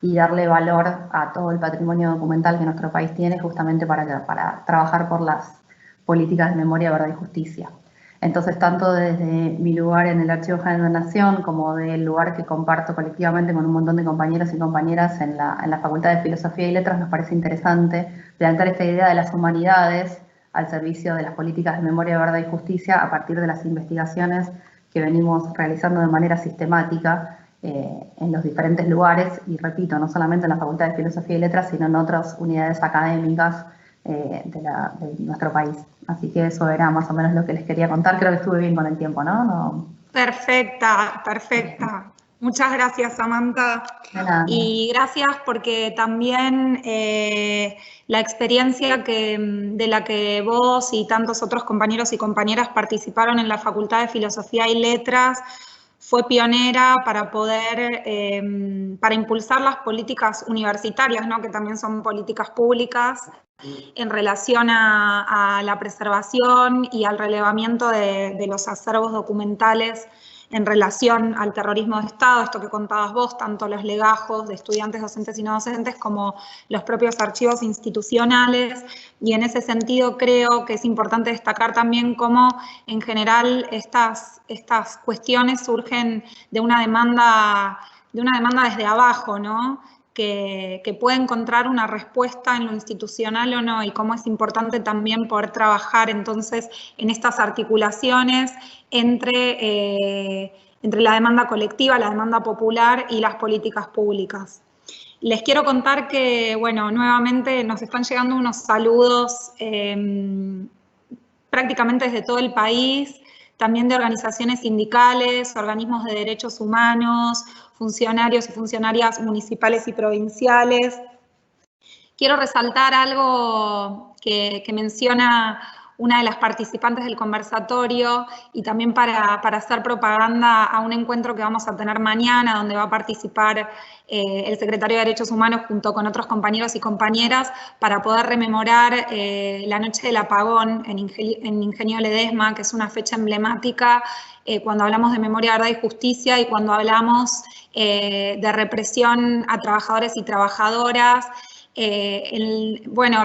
y darle valor a todo el patrimonio documental que nuestro país tiene justamente para trabajar por las políticas de memoria, verdad y justicia. Entonces, tanto desde mi lugar en el Archivo General de la Nación como del lugar que comparto colectivamente con un montón de compañeros y compañeras en la Facultad de Filosofía y Letras, nos parece interesante plantear esta idea de las humanidades al servicio de las políticas de memoria, verdad y justicia a partir de las investigaciones que venimos realizando de manera sistemática en los diferentes lugares, y repito, no solamente en la Facultad de Filosofía y Letras, sino en otras unidades académicas de nuestro país. Así que eso era más o menos lo que les quería contar. Creo que estuve bien con el tiempo, ¿no? Perfecta. Muchas gracias, Samantha. Y gracias porque también la experiencia de la que vos y tantos otros compañeros y compañeras participaron en la Facultad de Filosofía y Letras fue pionera para poder, para impulsar las políticas universitarias, ¿no? Que también son políticas públicas, en relación a la preservación y al relevamiento de los acervos documentales en relación al terrorismo de Estado, esto que contabas vos, tanto los legajos de estudiantes, docentes y no docentes, como los propios archivos institucionales, y en ese sentido creo que es importante destacar también cómo en general estas cuestiones surgen de una demanda desde abajo, ¿no? Que puede encontrar una respuesta en lo institucional o no, y cómo es importante también poder trabajar entonces en estas articulaciones entre la demanda colectiva, la demanda popular y las políticas públicas. Les quiero contar que, bueno, nuevamente nos están llegando unos saludos prácticamente desde todo el país, también de organizaciones sindicales, organismos de derechos humanos, funcionarios y funcionarias municipales y provinciales. Quiero resaltar algo que menciona una de las participantes del conversatorio, y también para hacer propaganda a un encuentro que vamos a tener mañana, donde va a participar el secretario de Derechos Humanos junto con otros compañeros y compañeras para poder rememorar la noche del apagón en Ingenio Ledesma, que es una fecha emblemática cuando hablamos de memoria, verdad y justicia, y cuando hablamos de represión a trabajadores y trabajadoras,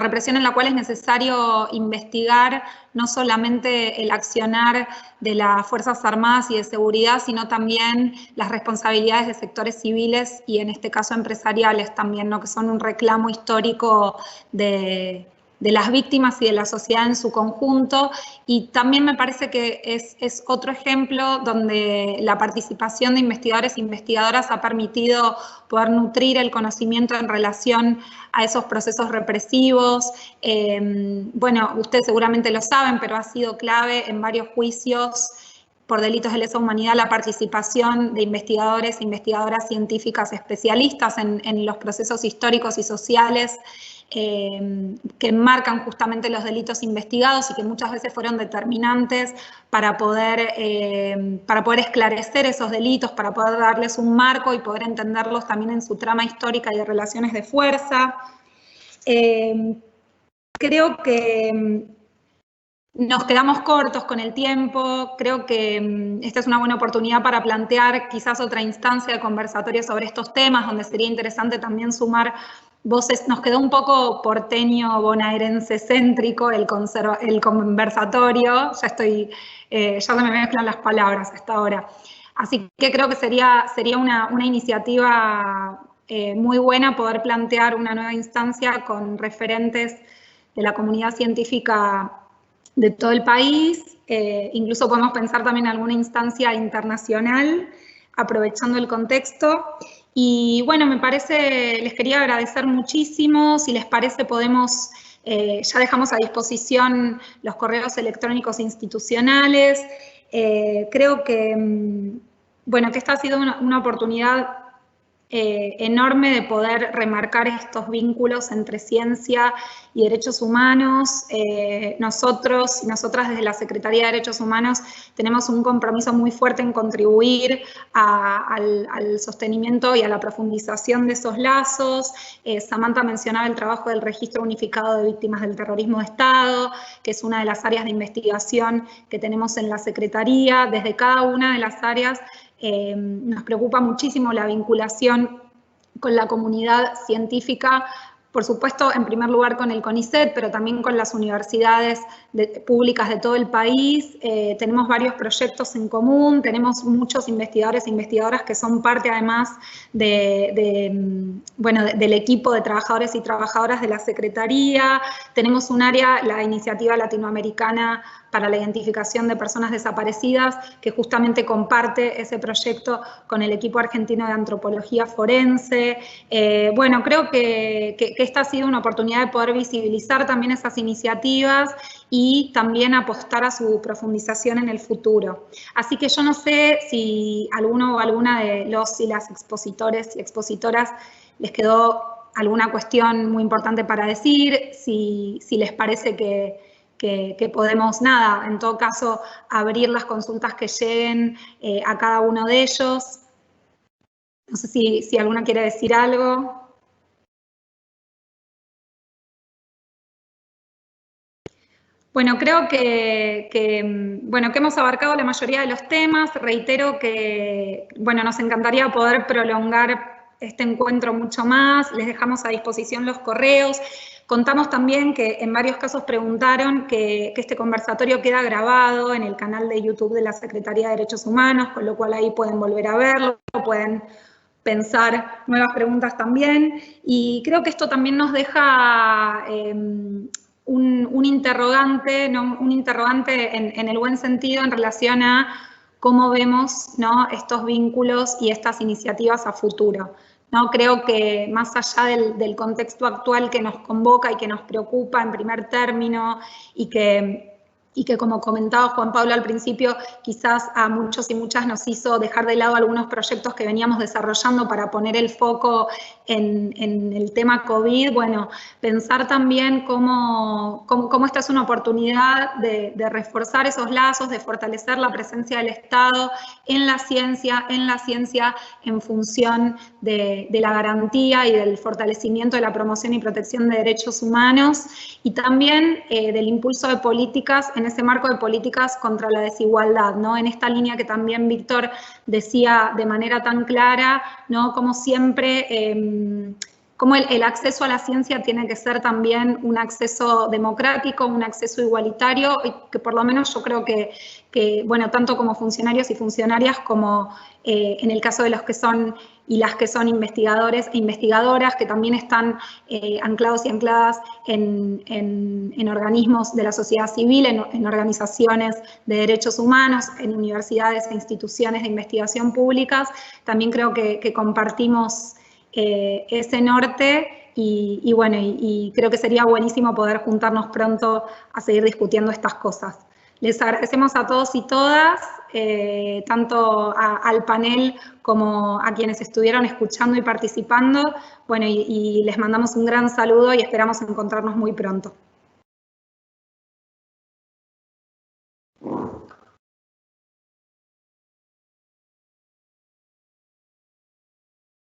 represión en la cual es necesario investigar no solamente el accionar de las Fuerzas Armadas y de Seguridad, sino también las responsabilidades de sectores civiles y en este caso empresariales también, ¿no? Que son un reclamo histórico de las víctimas y de la sociedad en su conjunto, y también me parece que es otro ejemplo donde la participación de investigadores e investigadoras ha permitido poder nutrir el conocimiento en relación a esos procesos represivos. Ustedes seguramente lo saben, pero ha sido clave en varios juicios por delitos de lesa humanidad la participación de investigadores e investigadoras científicas especialistas en los procesos históricos y sociales que enmarcan justamente los delitos investigados y que muchas veces fueron determinantes para poder esclarecer esos delitos, para poder darles un marco y poder entenderlos también en su trama histórica y de relaciones de fuerza. Creo que nos quedamos cortos con el tiempo. Creo que esta es una buena oportunidad para plantear quizás otra instancia de conversatorio sobre estos temas, donde sería interesante también sumar voces. Nos quedó un poco porteño, bonaerense céntrico el conversatorio. Ya se me mezclan las palabras hasta ahora. Así que creo que sería una iniciativa muy buena poder plantear una nueva instancia con referentes de la comunidad científica de todo el país. Incluso podemos pensar también en alguna instancia internacional, aprovechando el contexto. Y bueno, me parece, les quería agradecer muchísimo. Si les parece, podemos, ya dejamos a disposición los correos electrónicos institucionales. Creo que, que esta ha sido una oportunidad enorme de poder remarcar estos vínculos entre ciencia y derechos humanos. Nosotros y nosotras desde la Secretaría de Derechos Humanos tenemos un compromiso muy fuerte en contribuir al sostenimiento y a la profundización de esos lazos. Samantha mencionaba el trabajo del Registro Unificado de Víctimas del Terrorismo de Estado, que es una de las áreas de investigación que tenemos en la Secretaría. Desde cada una de las áreas nos preocupa muchísimo la vinculación con la comunidad científica, por supuesto, en primer lugar con el CONICET, pero también con las universidades públicas de todo el país. Tenemos varios proyectos en común, tenemos muchos investigadores e investigadoras que son parte además del equipo de trabajadores y trabajadoras de la Secretaría. Tenemos un área, la Iniciativa Latinoamericana para la Identificación de Personas Desaparecidas, que justamente comparte ese proyecto con el equipo argentino de antropología forense. Creo que esta ha sido una oportunidad de poder visibilizar también esas iniciativas y también apostar a su profundización en el futuro. Así que yo no sé si alguno o alguna de los y las expositores y expositoras les quedó alguna cuestión muy importante para decir, si les parece que podemos, en todo caso, abrir las consultas que lleguen a cada uno de ellos. No sé si alguna quiere decir algo. Bueno, creo que hemos abarcado la mayoría de los temas. Reitero que, nos encantaría poder prolongar este encuentro mucho más. Les dejamos a disposición los correos. Contamos también que en varios casos preguntaron que este conversatorio queda grabado en el canal de YouTube de la Secretaría de Derechos Humanos, con lo cual ahí pueden volver a verlo, pueden pensar nuevas preguntas también. Y creo que esto también nos deja un interrogante, ¿no? Un interrogante en el buen sentido en relación a cómo vemos, ¿no?, estos vínculos y estas iniciativas a futuro. ¿No? Creo que más allá del contexto actual que nos convoca y que nos preocupa en primer término y que como comentaba Juan Pablo al principio, quizás a muchos y muchas nos hizo dejar de lado algunos proyectos que veníamos desarrollando para poner el foco en el tema COVID. Pensar también cómo esta es una oportunidad de reforzar esos lazos, de fortalecer la presencia del Estado en la ciencia en función de la garantía y del fortalecimiento de la promoción y protección de derechos humanos, y también del impulso de políticas, en ese marco de políticas contra la desigualdad, ¿no? En esta línea que también Víctor decía de manera tan clara, ¿no? Como siempre cómo el acceso a la ciencia tiene que ser también un acceso democrático, un acceso igualitario, y que por lo menos yo creo que bueno, tanto como funcionarios y funcionarias como en el caso de los que son y las que son investigadores e investigadoras, que también están anclados y ancladas en organismos de la sociedad civil, en organizaciones de derechos humanos, en universidades e instituciones de investigación públicas, también creo que compartimos ese norte y bueno, y creo que sería buenísimo poder juntarnos pronto a seguir discutiendo estas cosas. Les agradecemos a todos y todas, tanto al panel como a quienes estuvieron escuchando y participando. Bueno, y les mandamos un gran saludo y esperamos encontrarnos muy pronto.